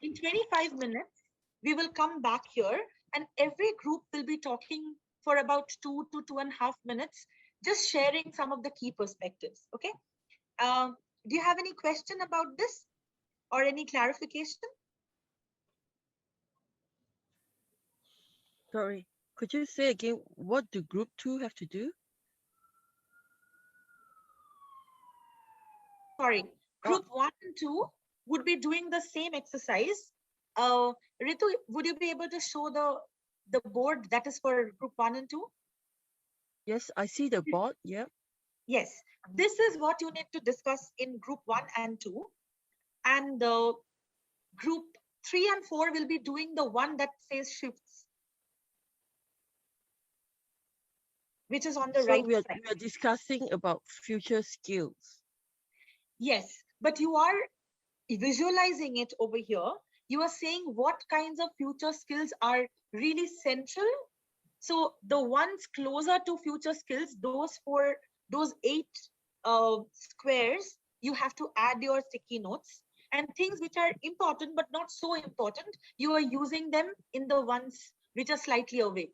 In 25 minutes, we will come back here, and every group will be talking for about 2 to 2.5 minutes, just sharing some of the key perspectives. Okay. Do you have any question about this or any clarification? Sorry, could you say again, what do group 2 have to do? Sorry, group 1 and 2 would be doing the same exercise. Ritu, would you be able to show the board that is for group 1 and 2? Yes, I see the board. Yeah. Yes, this is what you need to discuss in group 1 and 2. And group 3 and 4 will be doing the one that says shifts, which is on the right we are side. discussing about future skills. Yes, but you are visualizing it over here. You are saying what kinds of future skills are really central. So the ones closer to future skills, those 8 squares, you have to add your sticky notes. And things which are important but not so important, you are using them in the ones which are slightly away.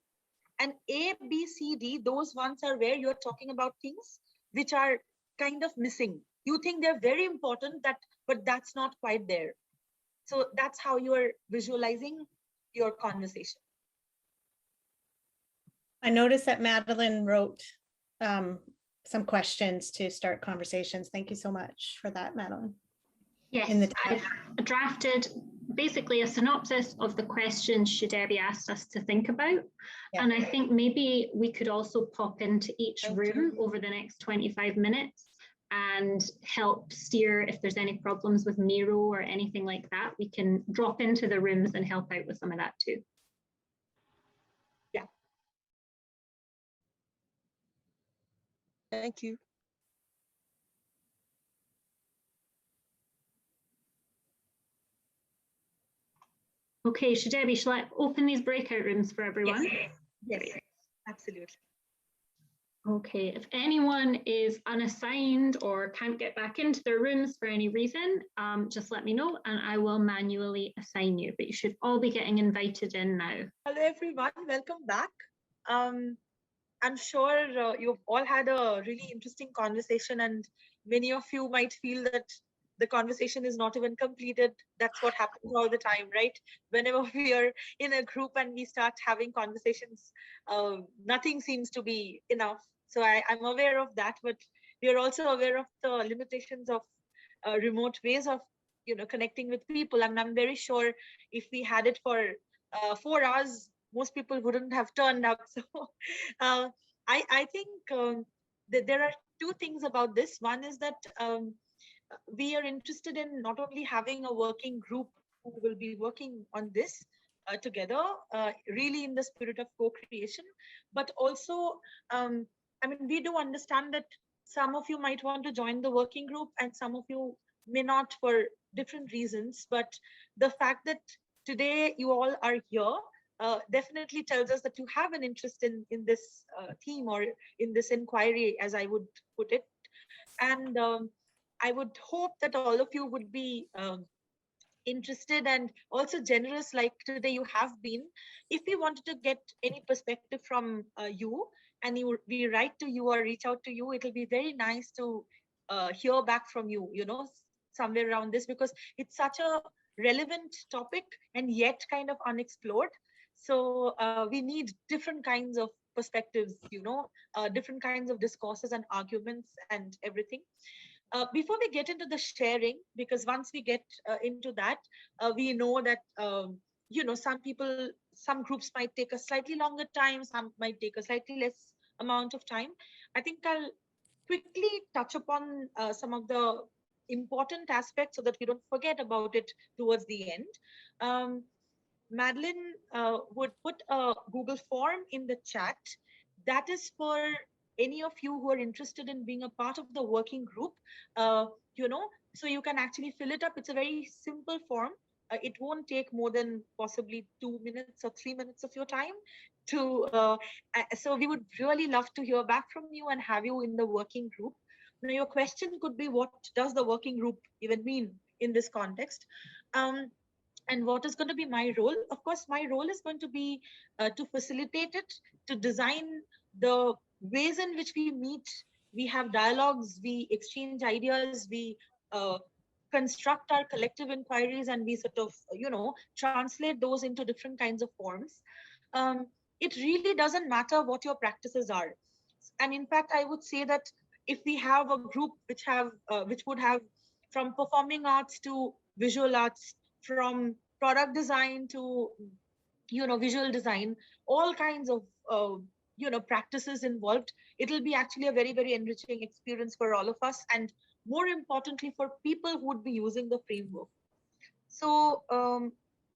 And A, B, C, D, those ones are where you're talking about things which are kind of missing. You think they're very important, but that's not quite there. So that's how you're visualizing your conversation. I noticed that Madeline wrote some questions to start conversations. Thank you so much for that, Madeline. Yes, I've drafted basically a synopsis of the questions Debbie asked us to think about. Yeah. And I think maybe we could also pop into each room over the next 25 minutes and help steer if there's any problems with Miro or anything like that. We can drop into the rooms and help out with some of that too. Yeah. Thank you. Okay, Debbie, shall I open these breakout rooms for everyone? Yes, absolutely. Okay, if anyone is unassigned or can't get back into their rooms for any reason, just let me know and I will manually assign you, but you should all be getting invited in now. Hello everyone, welcome back. I'm sure you've all had a really interesting conversation and many of you might feel that the conversation is not even completed. That's what happens all the time, right? Whenever we are in a group and we start having conversations, nothing seems to be enough. So I'm aware of that, but we are also aware of the limitations of remote ways of connecting with people. And I'm very sure if we had it for 4 hours, most people wouldn't have turned up. So I think that there are 2 things about this. One is that we are interested in not only having a working group who will be working on this together, really in the spirit of co-creation, but also, I mean, we do understand that some of you might want to join the working group and some of you may not for different reasons, but the fact that today you all are here definitely tells us that you have an interest in this theme or in this inquiry, as I would put it. And I would hope that all of you would be interested and also generous like today you have been. If we wanted to get any perspective from you and we write to you or reach out to you, it'll be very nice to hear back from you, somewhere around this, because it's such a relevant topic and yet kind of unexplored. So we need different kinds of perspectives, different kinds of discourses and arguments and everything. Before we get into the sharing, because once we get into that, we know that, some groups might take a slightly longer time, some might take a slightly less amount of time. I think I'll quickly touch upon some of the important aspects so that we don't forget about it towards the end. Madeline would put a Google form in the chat. That is for any of you who are interested in being a part of the working group, so you can actually fill it up. It's a very simple form. It won't take more than possibly 2 minutes or 3 minutes of your time so we would really love to hear back from you and have you in the working group. Now, your question could be, what does the working group even mean in this context? And what is going to be my role? Of course, my role is going to be to facilitate it, to design the ways in which we meet, we have dialogues, we exchange ideas, we construct our collective inquiries, and we sort of, translate those into different kinds of forms. It really doesn't matter what your practices are. And in fact, I would say that if we have a group which would have from performing arts to visual arts, from product design to, visual design, all kinds of, practices involved, it'll be actually a very, very enriching experience for all of us. And more importantly, for people who would be using the framework. So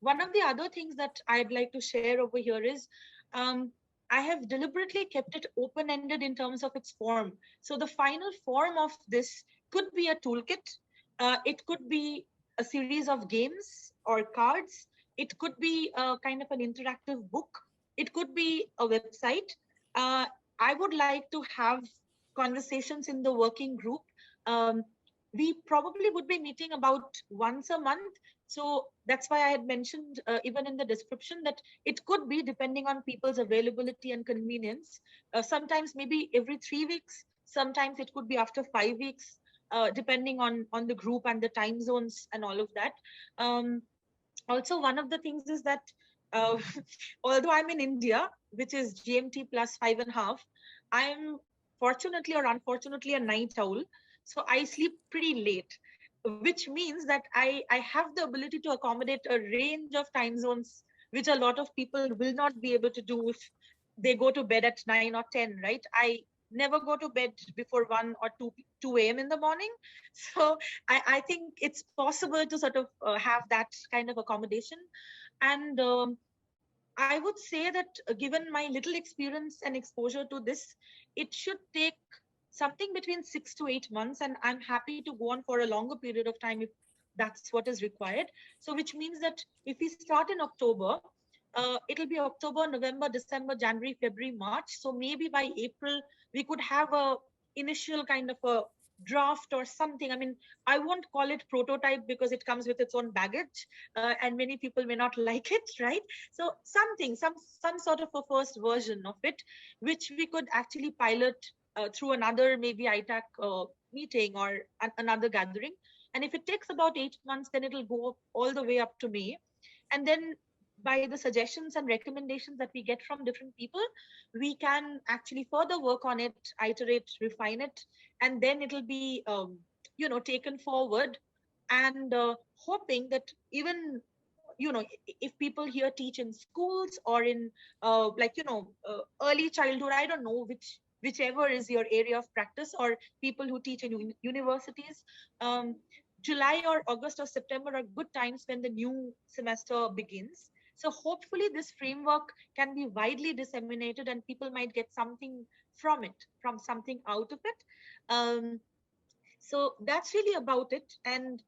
one of the other things that I'd like to share over here is, I have deliberately kept it open-ended in terms of its form. So the final form of this could be a toolkit. It could be a series of games or cards. It could be a kind of an interactive book. It could be a website. I would like to have conversations in the working group. We probably would be meeting about once a month. So that's why I had mentioned even in the description that it could be depending on people's availability and convenience. Sometimes maybe every 3 weeks, sometimes it could be after 5 weeks, depending on the group and the time zones and all of that. Also, one of the things is that although I'm in India, which is GMT plus 5.5, I'm fortunately or unfortunately a night owl. So I sleep pretty late, which means that I have the ability to accommodate a range of time zones, which a lot of people will not be able to do if they go to bed at 9 or 10, right? I never go to bed before 1 or 2 a.m. in the morning. So I think it's possible to sort of have that kind of accommodation. And I would say that given my little experience and exposure to this, it should take something between 6 to 8 months. And I'm happy to go on for a longer period of time if that's what is required. So which means that if we start in October, it'll be October, November, December, January, February, March. So maybe by April, we could have a initial kind of a draft or something. I mean, I won't call it prototype because it comes with its own baggage, and many people may not like it, right? So something, some sort of a first version of it, which we could actually pilot through another maybe ITAC meeting or another gathering. And if it takes about 8 months, then it'll go all the way up to May. And then by the suggestions and recommendations that we get from different people, we can actually further work on it, iterate, refine it, and then it'll be, taken forward. And hoping that even, if people here teach in schools or in early childhood, I don't know whichever is your area of practice, or people who teach in universities, July or August or September are good times when the new semester begins. So hopefully this framework can be widely disseminated and people might get something from it, from something out of it. So that's really about it. And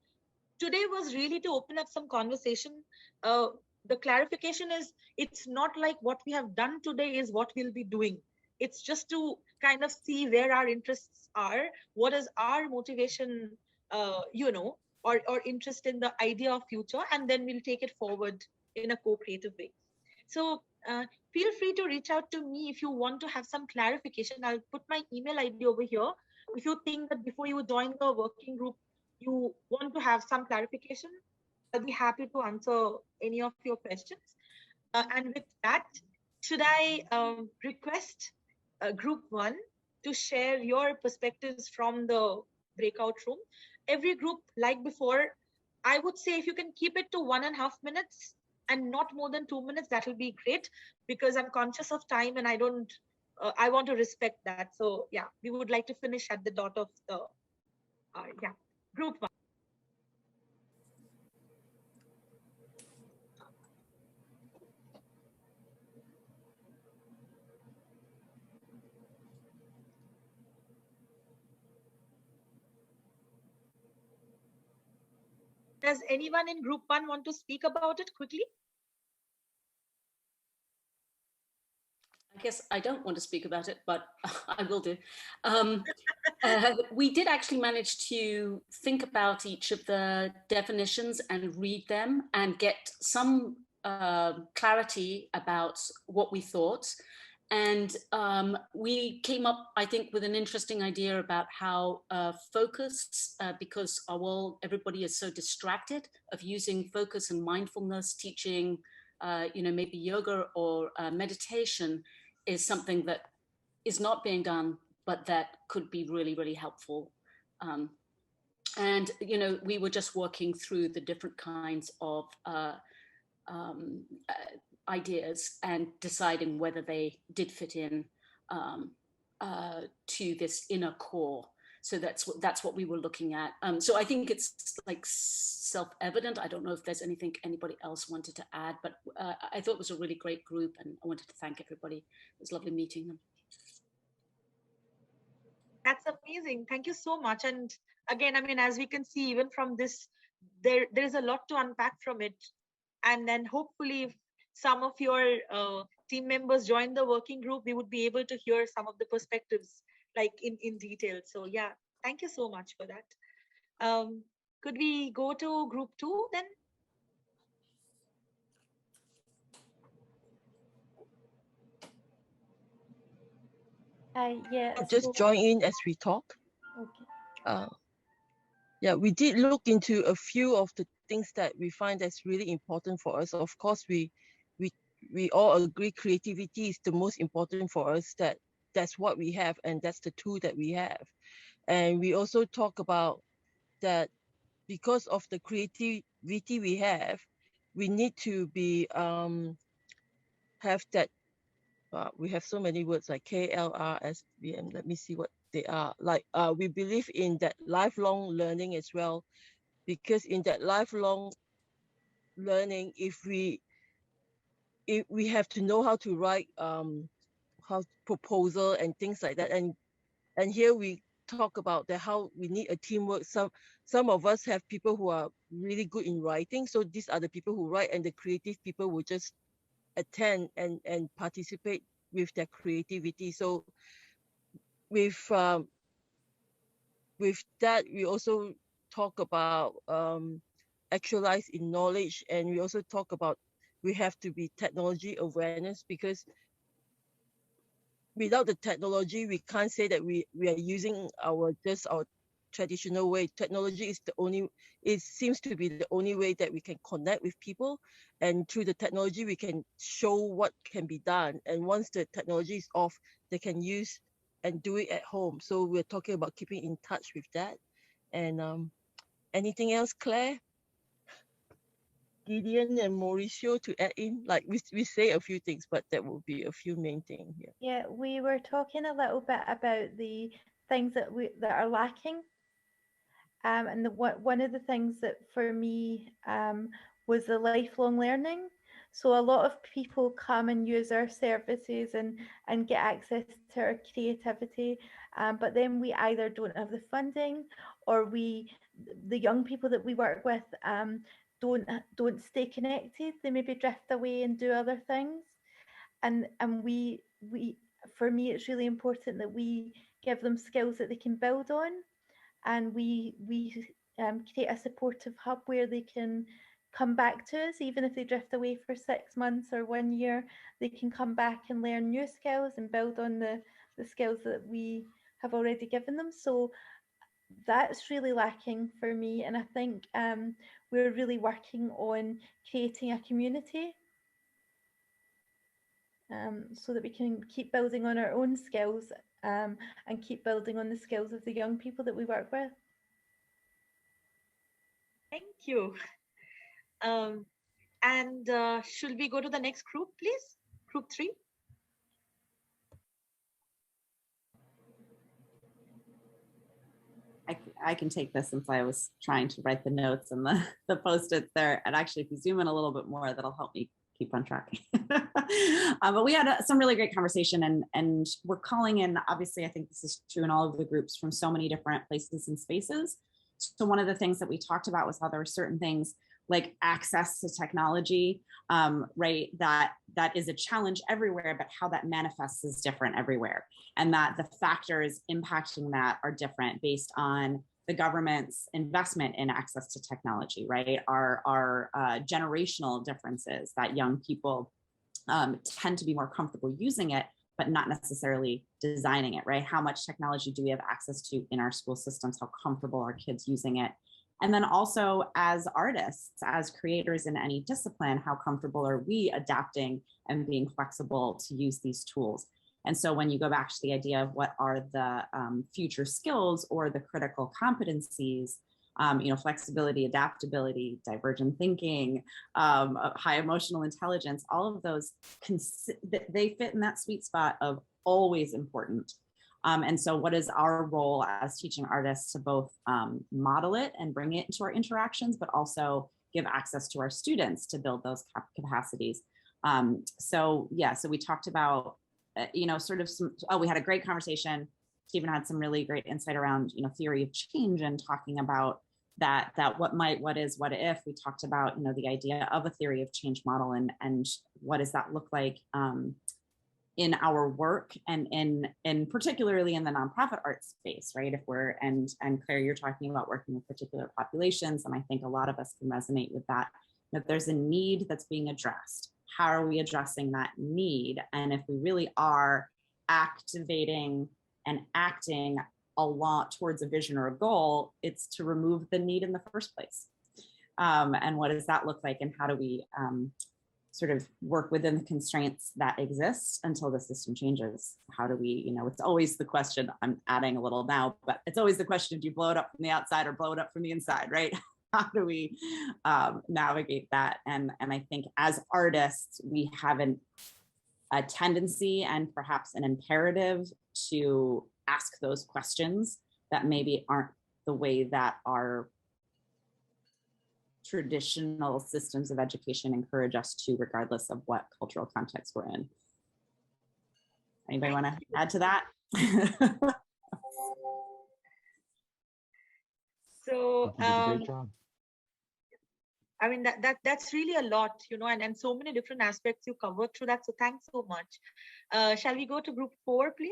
today was really to open up some conversation. The clarification is, it's not like what we have done today is what we'll be doing. It's just to kind of see where our interests are, what is our motivation, or interest in the idea of future, and then we'll take it forward in a co-creative way. So feel free to reach out to me if you want to have some clarification. I'll put my email ID over here. If you think that before you join the working group, you want to have some clarification, I'll be happy to answer any of your questions. And with that, should I request group 1 to share your perspectives from the breakout room? Every group, like before, I would say if you can keep it to 1.5 minutes and not more than 2 minutes, that will be great, because I'm conscious of time and I want to respect that. So yeah, we would like to finish at the dot of the, group 1. Does anyone in group 1 want to speak about it quickly? I guess I don't want to speak about it, but I will do. We did actually manage to think about each of the definitions and read them and get some clarity about what we thought. And we came up, I think, with an interesting idea about how focus, because everybody is so distracted, of using focus and mindfulness, teaching, maybe yoga or meditation, is something that is not being done, but that could be really, really helpful. And, we were just working through the different kinds of ideas and deciding whether they did fit in to this inner core. So that's what we were looking at. So I think it's like self-evident. I don't know if there's anything anybody else wanted to add, but I thought it was a really great group and I wanted to thank everybody. It was lovely meeting them. That's amazing. Thank you so much. And again, I mean, as we can see, even from this, there's a lot to unpack from it. And then hopefully if some of your team members join the working group, we would be able to hear some of the perspectives like in detail. So yeah, thank you so much for that. Could we go to group 2 then? Yeah. Just join in as we talk. Okay. Yeah, we did look into a few of the things that we find that's really important for us. Of course, we all agree creativity is the most important for us, that's what we have and that's the tool that we have. And we also talk about that because of the creativity we have, we need to be have that we have so many words like KLRSBM. Let me see what they are. Like we believe in that lifelong learning as well, because in that lifelong learning, if we have to know how to write how proposal and things like that, and here we talk about that how we need a teamwork. Some of us have people who are really good in writing, so these are the people who write, and the creative people will just attend and participate with their creativity. So with that, we also talk about actualize in knowledge, and we also talk about we have to be technology awareness, because without the technology, we can't say that we are using our traditional way. Technology is it seems to be the only way that we can connect with people, and through the technology we can show what can be done, and once the technology is off, they can use and do it at home. So we're talking about keeping in touch with that. And anything else, Claire, Gideon and Mauricio, to add in? Like we say a few things, but that will be a few main things here. Yeah, we were talking a little bit about the things that are lacking. And one of the things that for me was the lifelong learning. So a lot of people come and use our services and get access to our creativity, but then we either don't have the funding, or the young people that we work with don't stay connected. They maybe drift away and do other things. And we for me, it's really important that we give them skills that they can build on, and we create a supportive hub where they can come back to us. Even if they drift away for 6 months or 1 year, they can come back and learn new skills and build on the skills that we have already given them. So that's really lacking for me, and I think we're really working on creating a community so that we can keep building on our own skills and keep building on the skills of the young people that we work with. Thank you. And should we go to the next group, please? Group 3. I can take this since I was trying to write the notes and the Post-its there. And actually, if you zoom in a little bit more, that'll help me keep on track. But we had some really great conversation, and we're calling in, obviously, I think this is true in all of the groups, from so many different places and spaces. So one of the things that we talked about was how there were certain things like access to technology, right, that is a challenge everywhere, but how that manifests is different everywhere. And that the factors impacting that are different based on the government's investment in access to technology, right? Our generational differences, that young people tend to be more comfortable using it, but not necessarily designing it, right? How much technology do we have access to in our school systems? How comfortable are kids using it? And then also as artists, as creators in any discipline, how comfortable are we adapting and being flexible to use these tools? And so when you go back to the idea of what are the future skills or the critical competencies, flexibility, adaptability, divergent thinking, high emotional intelligence, all of those, they fit in that sweet spot of always important. And so what is our role as teaching artists to both model it and bring it into our interactions, but also give access to our students to build those capacities. So we talked about, we had a great conversation. Stephen had some really great insight around, theory of change and talking about that what is, what if. We talked about, the idea of a theory of change model and what does that look like in our work and in particularly in the nonprofit art space, right? If we're, and Claire, you're talking about working with particular populations, and I think a lot of us can resonate with that there's a need that's being addressed. How are we addressing that need? And if we really are activating and acting a lot towards a vision or a goal, it's to remove the need in the first place. And what does that look like? And how do we sort of work within the constraints that exist until the system changes? How do we, it's always the question, I'm adding a little now, but it's always the question, do you blow it up from the outside or blow it up from the inside, right? How do we navigate that? And I think as artists, we have a tendency and perhaps an imperative to ask those questions that maybe aren't the way that our traditional systems of education encourage us to, regardless of what cultural context we're in. Anybody want to add to that? So, great job. I mean, that's really a lot, and so many different aspects you covered through that. So thanks so much. Shall we go to group 4, please?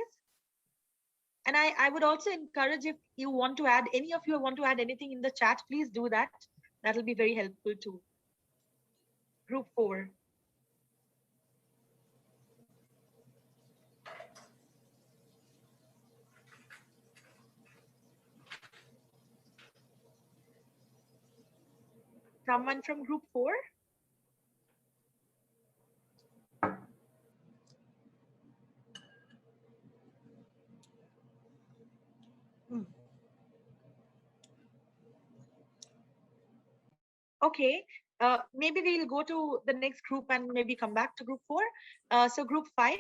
And I would also encourage, if you want to add, any of you want to add anything in the chat, please do that. That'll be very helpful too. Group 4. Someone from group 4? Okay, maybe we'll go to the next group and maybe come back to group 4. So group 5.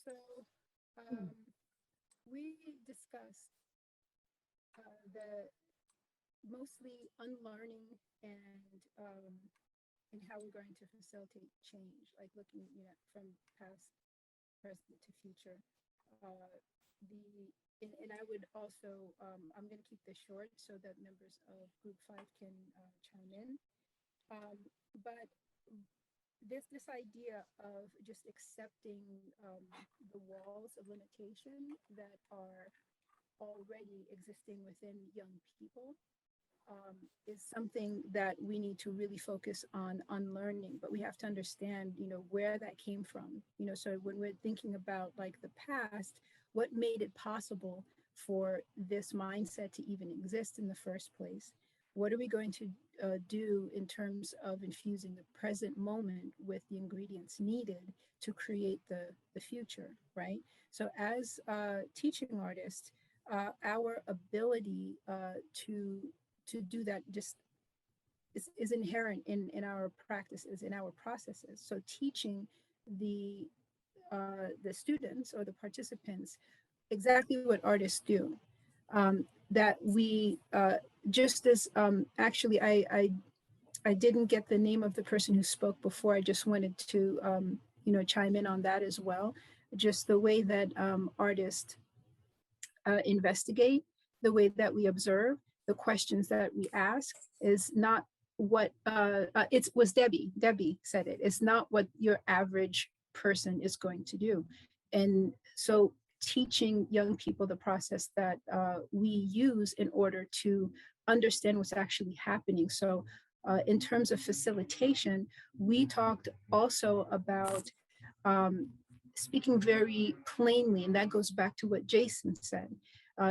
So we discussed the mostly unlearning and how we're going to facilitate change, like looking from past, present to future. And I would also, I'm going to keep this short so that members of group 5 can chime in. But this idea of just accepting the walls of limitation that are already existing within young people is something that we need to really focus on unlearning. But we have to understand, where that came from. So when we're thinking about like the past, what made it possible for this mindset to even exist in the first place? What are we going to do in terms of infusing the present moment with the ingredients needed to create the future, right? So as teaching artists, our ability to do that just is inherent in our practices, in our processes. So teaching the students or the participants exactly what artists do. That we just as actually I didn't get the name of the person who spoke before. I just wanted to chime in on that as well. Just the way that artists investigate, the way that we observe, the questions that we ask is not what it was Debbie said it. It's not what your average person is going to do. And so teaching young people the process that we use in order to understand what's actually happening. So in terms of facilitation, we talked also about speaking very plainly, and that goes back to what Jason said,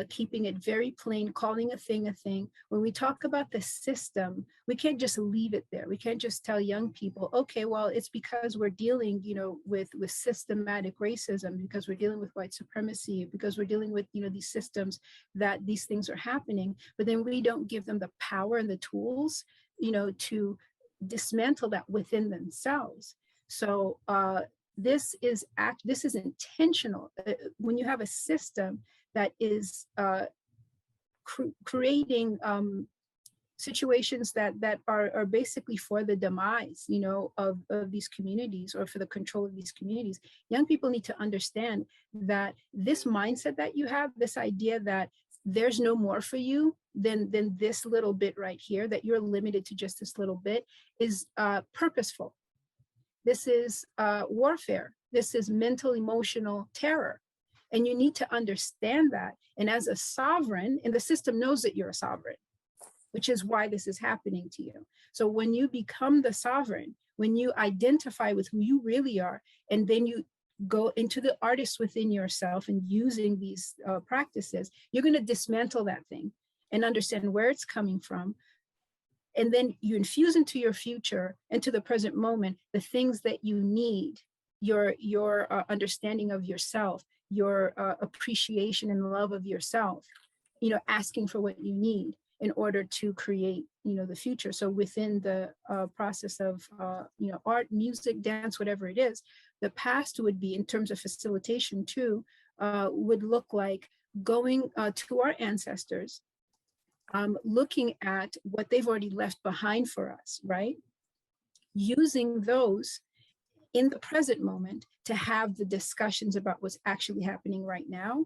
keeping it very plain, calling a thing a thing. When we talk about the system, we can't just leave it there. We can't just tell young people, okay, well, it's because we're dealing, with systematic racism, because we're dealing with white supremacy, because we're dealing with, these systems that these things are happening. But then we don't give them the power and the tools, to dismantle that within themselves. So this is intentional. When you have a system that is creating situations that are basically for the demise, you know, of these communities, or for the control of these communities. Young people need to understand that this mindset that you have, this idea that there's no more for you than this little bit right here, that you're limited to just this little bit, is purposeful. This is warfare. This is mental, emotional terror. And you need to understand that. And as a sovereign, and the system knows that you're a sovereign, which is why this is happening to you. So when you become the sovereign, when you identify with who you really are, and then you go into the artist within yourself and using these practices, you're going to dismantle that thing and understand where it's coming from. And then you infuse into your future, into the present moment, the things that you need, your understanding of yourself, your appreciation and love of yourself, you know, asking for what you need in order to create, you know, the future. So within the process of, you know, art, music, dance, whatever it is, the past would be, in terms of facilitation too, would look like going to our ancestors, looking at what they've already left behind for us, right? Using those in the present moment to have the discussions about what's actually happening right now,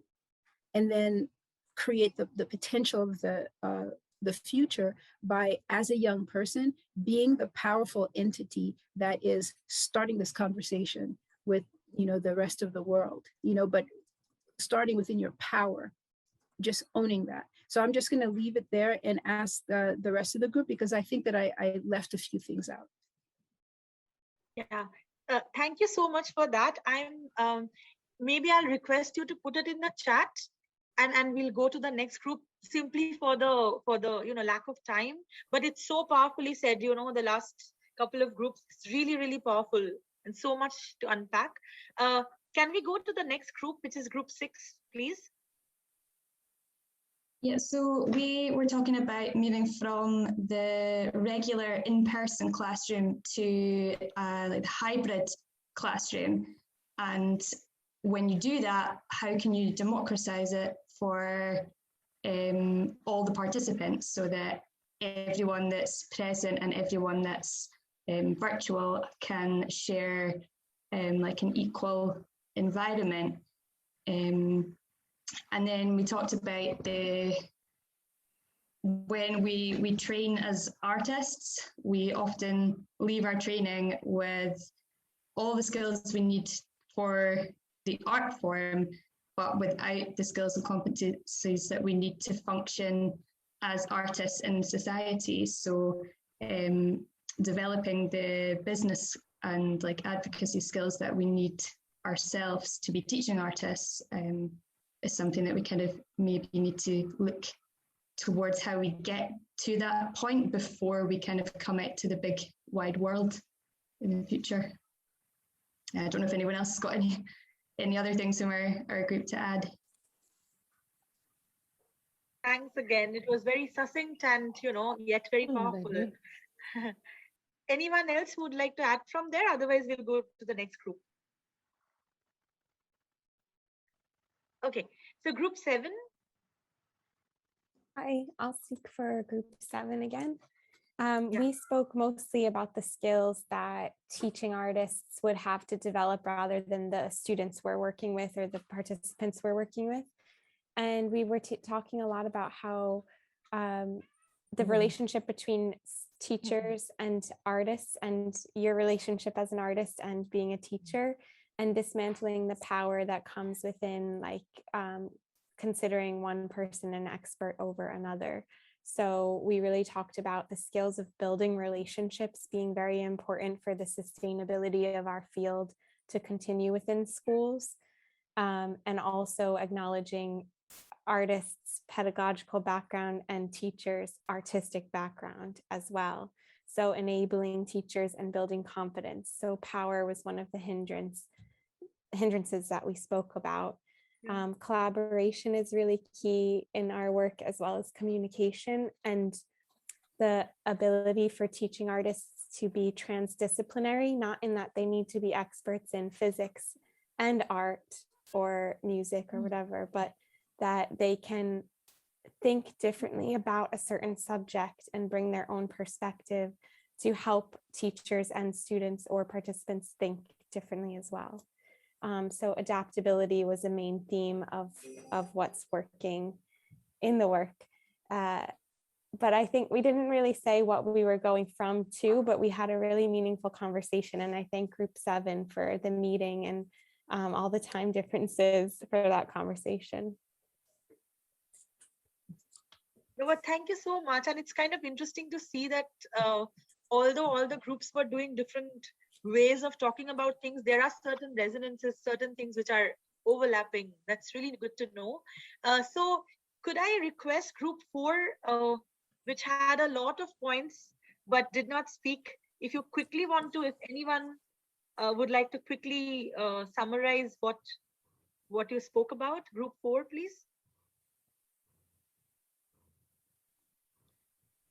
and then create the potential of the future by, as a young person, being the powerful entity that is starting this conversation with, you know, the rest of the world, you know, but starting within your power, just owning that. So I'm just going to leave it there and ask the rest of the group, because I think that I left a few things out. Yeah, thank you so much for that. Maybe I'll request you to put it in the chat, and we'll go to the next group, simply for the you know, lack of time. But it's so powerfully said, you know, the last couple of groups, it's really, really powerful and so much to unpack. Can we go to the next group, which is group 6, please? Yeah, so we were talking about moving from the regular in-person classroom to like the hybrid classroom. And when you do that, how can you democratize it for all the participants, so that everyone that's present and everyone that's virtual can share like an equal environment? And then we talked about when we train as artists, we often leave our training with all the skills we need for the art form, but without the skills and competencies that we need to function as artists in society. So developing the business and like advocacy skills that we need ourselves to be teaching artists is something that we kind of maybe need to look towards, how we get to that point before we kind of come out to the big wide world in the future. I don't know if anyone else has got any other things from our group to add. Thanks again. It was very succinct and, you know, yet very powerful. Anyone else who would like to add from there? Otherwise, we'll go to the next group. Okay, so group 7. Hi, I'll speak for group 7 again. We spoke mostly about the skills that teaching artists would have to develop rather than the students we're working with or the participants we're working with. And we were talking a lot about how the relationship between teachers and artists, and your relationship as an artist and being a teacher, and dismantling the power that comes within, like considering one person an expert over another. So we really talked about the skills of building relationships being very important for the sustainability of our field to continue within schools, and also acknowledging artists' pedagogical background and teachers' artistic background as well. So enabling teachers and building confidence. So power was one of the hindrances that we spoke about. Collaboration is really key in our work, as well as communication, and the ability for teaching artists to be transdisciplinary, not in that they need to be experts in physics and art or music or whatever, but that they can think differently about a certain subject and bring their own perspective to help teachers and students or participants think differently as well. So adaptability was a main theme of what's working in the work. But I think we didn't really say what we were going from to, but we had a really meaningful conversation. And I thank Group 7 for the meeting and all the time differences for that conversation. Well, thank you so much. And it's kind of interesting to see that although all the groups were doing different ways of talking about things, there are certain resonances, certain things which are overlapping. That's really good to know. So could I request Group 4, which had a lot of points but did not speak, if you quickly want to, if anyone would like to quickly summarize what you spoke about, Group 4, please.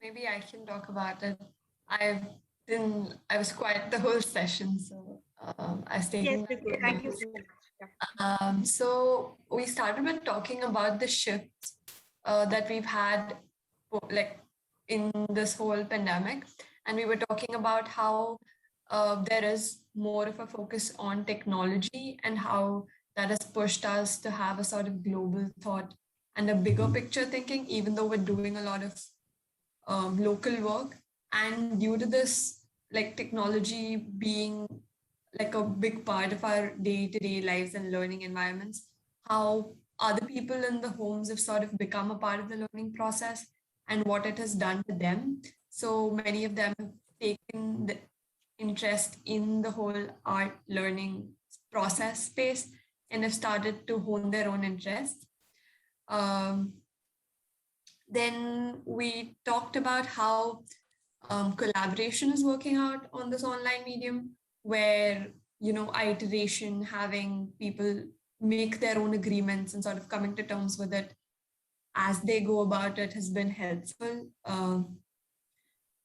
Maybe I can talk about it. I was quiet the whole session, so I stayed. Yes, thank you so much. So we started with talking about the shifts that we've had like in this whole pandemic, and we were talking about how there is more of a focus on technology and how that has pushed us to have a sort of global thought and a bigger picture thinking, even though we're doing a lot of local work. And due to this, like technology being like a big part of our day-to-day lives and learning environments, how other people in the homes have sort of become a part of the learning process and what it has done to them. So many of them have taken the interest in the whole art learning process space and have started to hone their own interests. Then we talked about how collaboration is working out on this online medium, where, you know, iteration, having people make their own agreements and sort of coming to terms with it as they go about it has been helpful.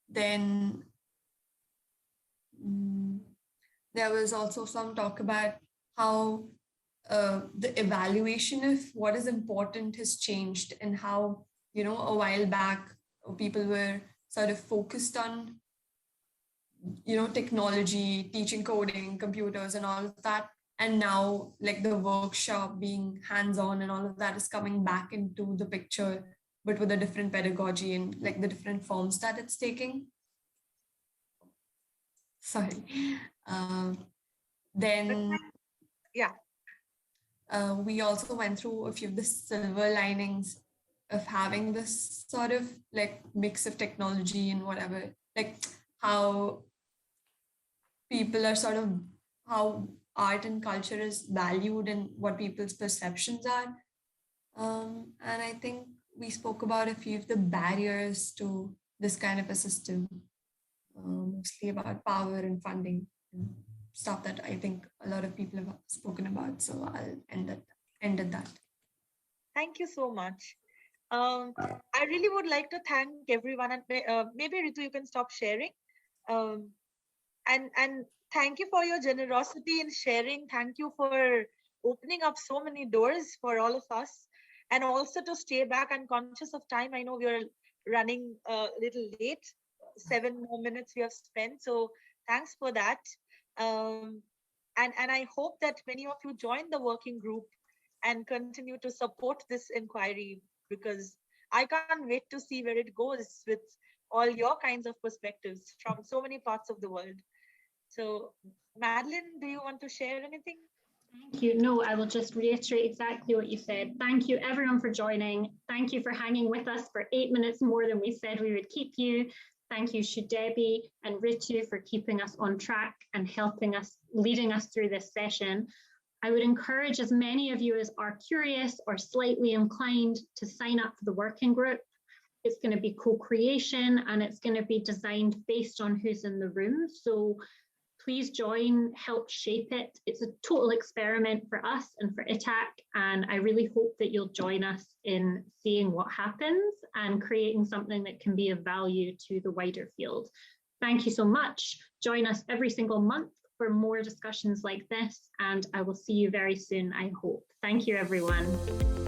Then there was also some talk about how the evaluation of what is important has changed, and how, you know, a while back people were sort of focused on, you know, technology, teaching coding, computers and all of that. And now like the workshop being hands-on and all of that is coming back into the picture, but with a different pedagogy and like the different forms that it's taking. Sorry. Then we also went through a few of the silver linings of having this sort of like mix of technology and whatever, like how people are sort of, how art and culture is valued and what people's perceptions are. And I think we spoke about a few of the barriers to this kind of a system, mostly about power and funding and stuff that I think a lot of people have spoken about. So I'll end at that. Thank you so much. I really would like to thank everyone, and maybe Ritu, you can stop sharing. And thank you for your generosity in sharing. Thank you for opening up so many doors for all of us, and also to stay back and conscious of time. I know we are running a little late, 7 more minutes we have spent. So thanks for that. And I hope that many of you join the working group and continue to support this inquiry, because I can't wait to see where it goes with all your kinds of perspectives from so many parts of the world. So Madeline, do you want to share anything? Thank you. No, I will just reiterate exactly what you said. Thank you everyone for joining. Thank you for hanging with us for 8 minutes more than we said we would keep you. Thank you, Sridebi and Ritu, for keeping us on track and helping us, leading us through this session. I would encourage as many of you as are curious or slightly inclined to sign up for the working group. It's going to be co-creation and it's going to be designed based on who's in the room. So please join, help shape it. It's a total experiment for us and for ITAC, and I really hope that you'll join us in seeing what happens and creating something that can be of value to the wider field. Thank you so much. Join us every single month for more discussions like this, and I will see you very soon, I hope. Thank you, everyone.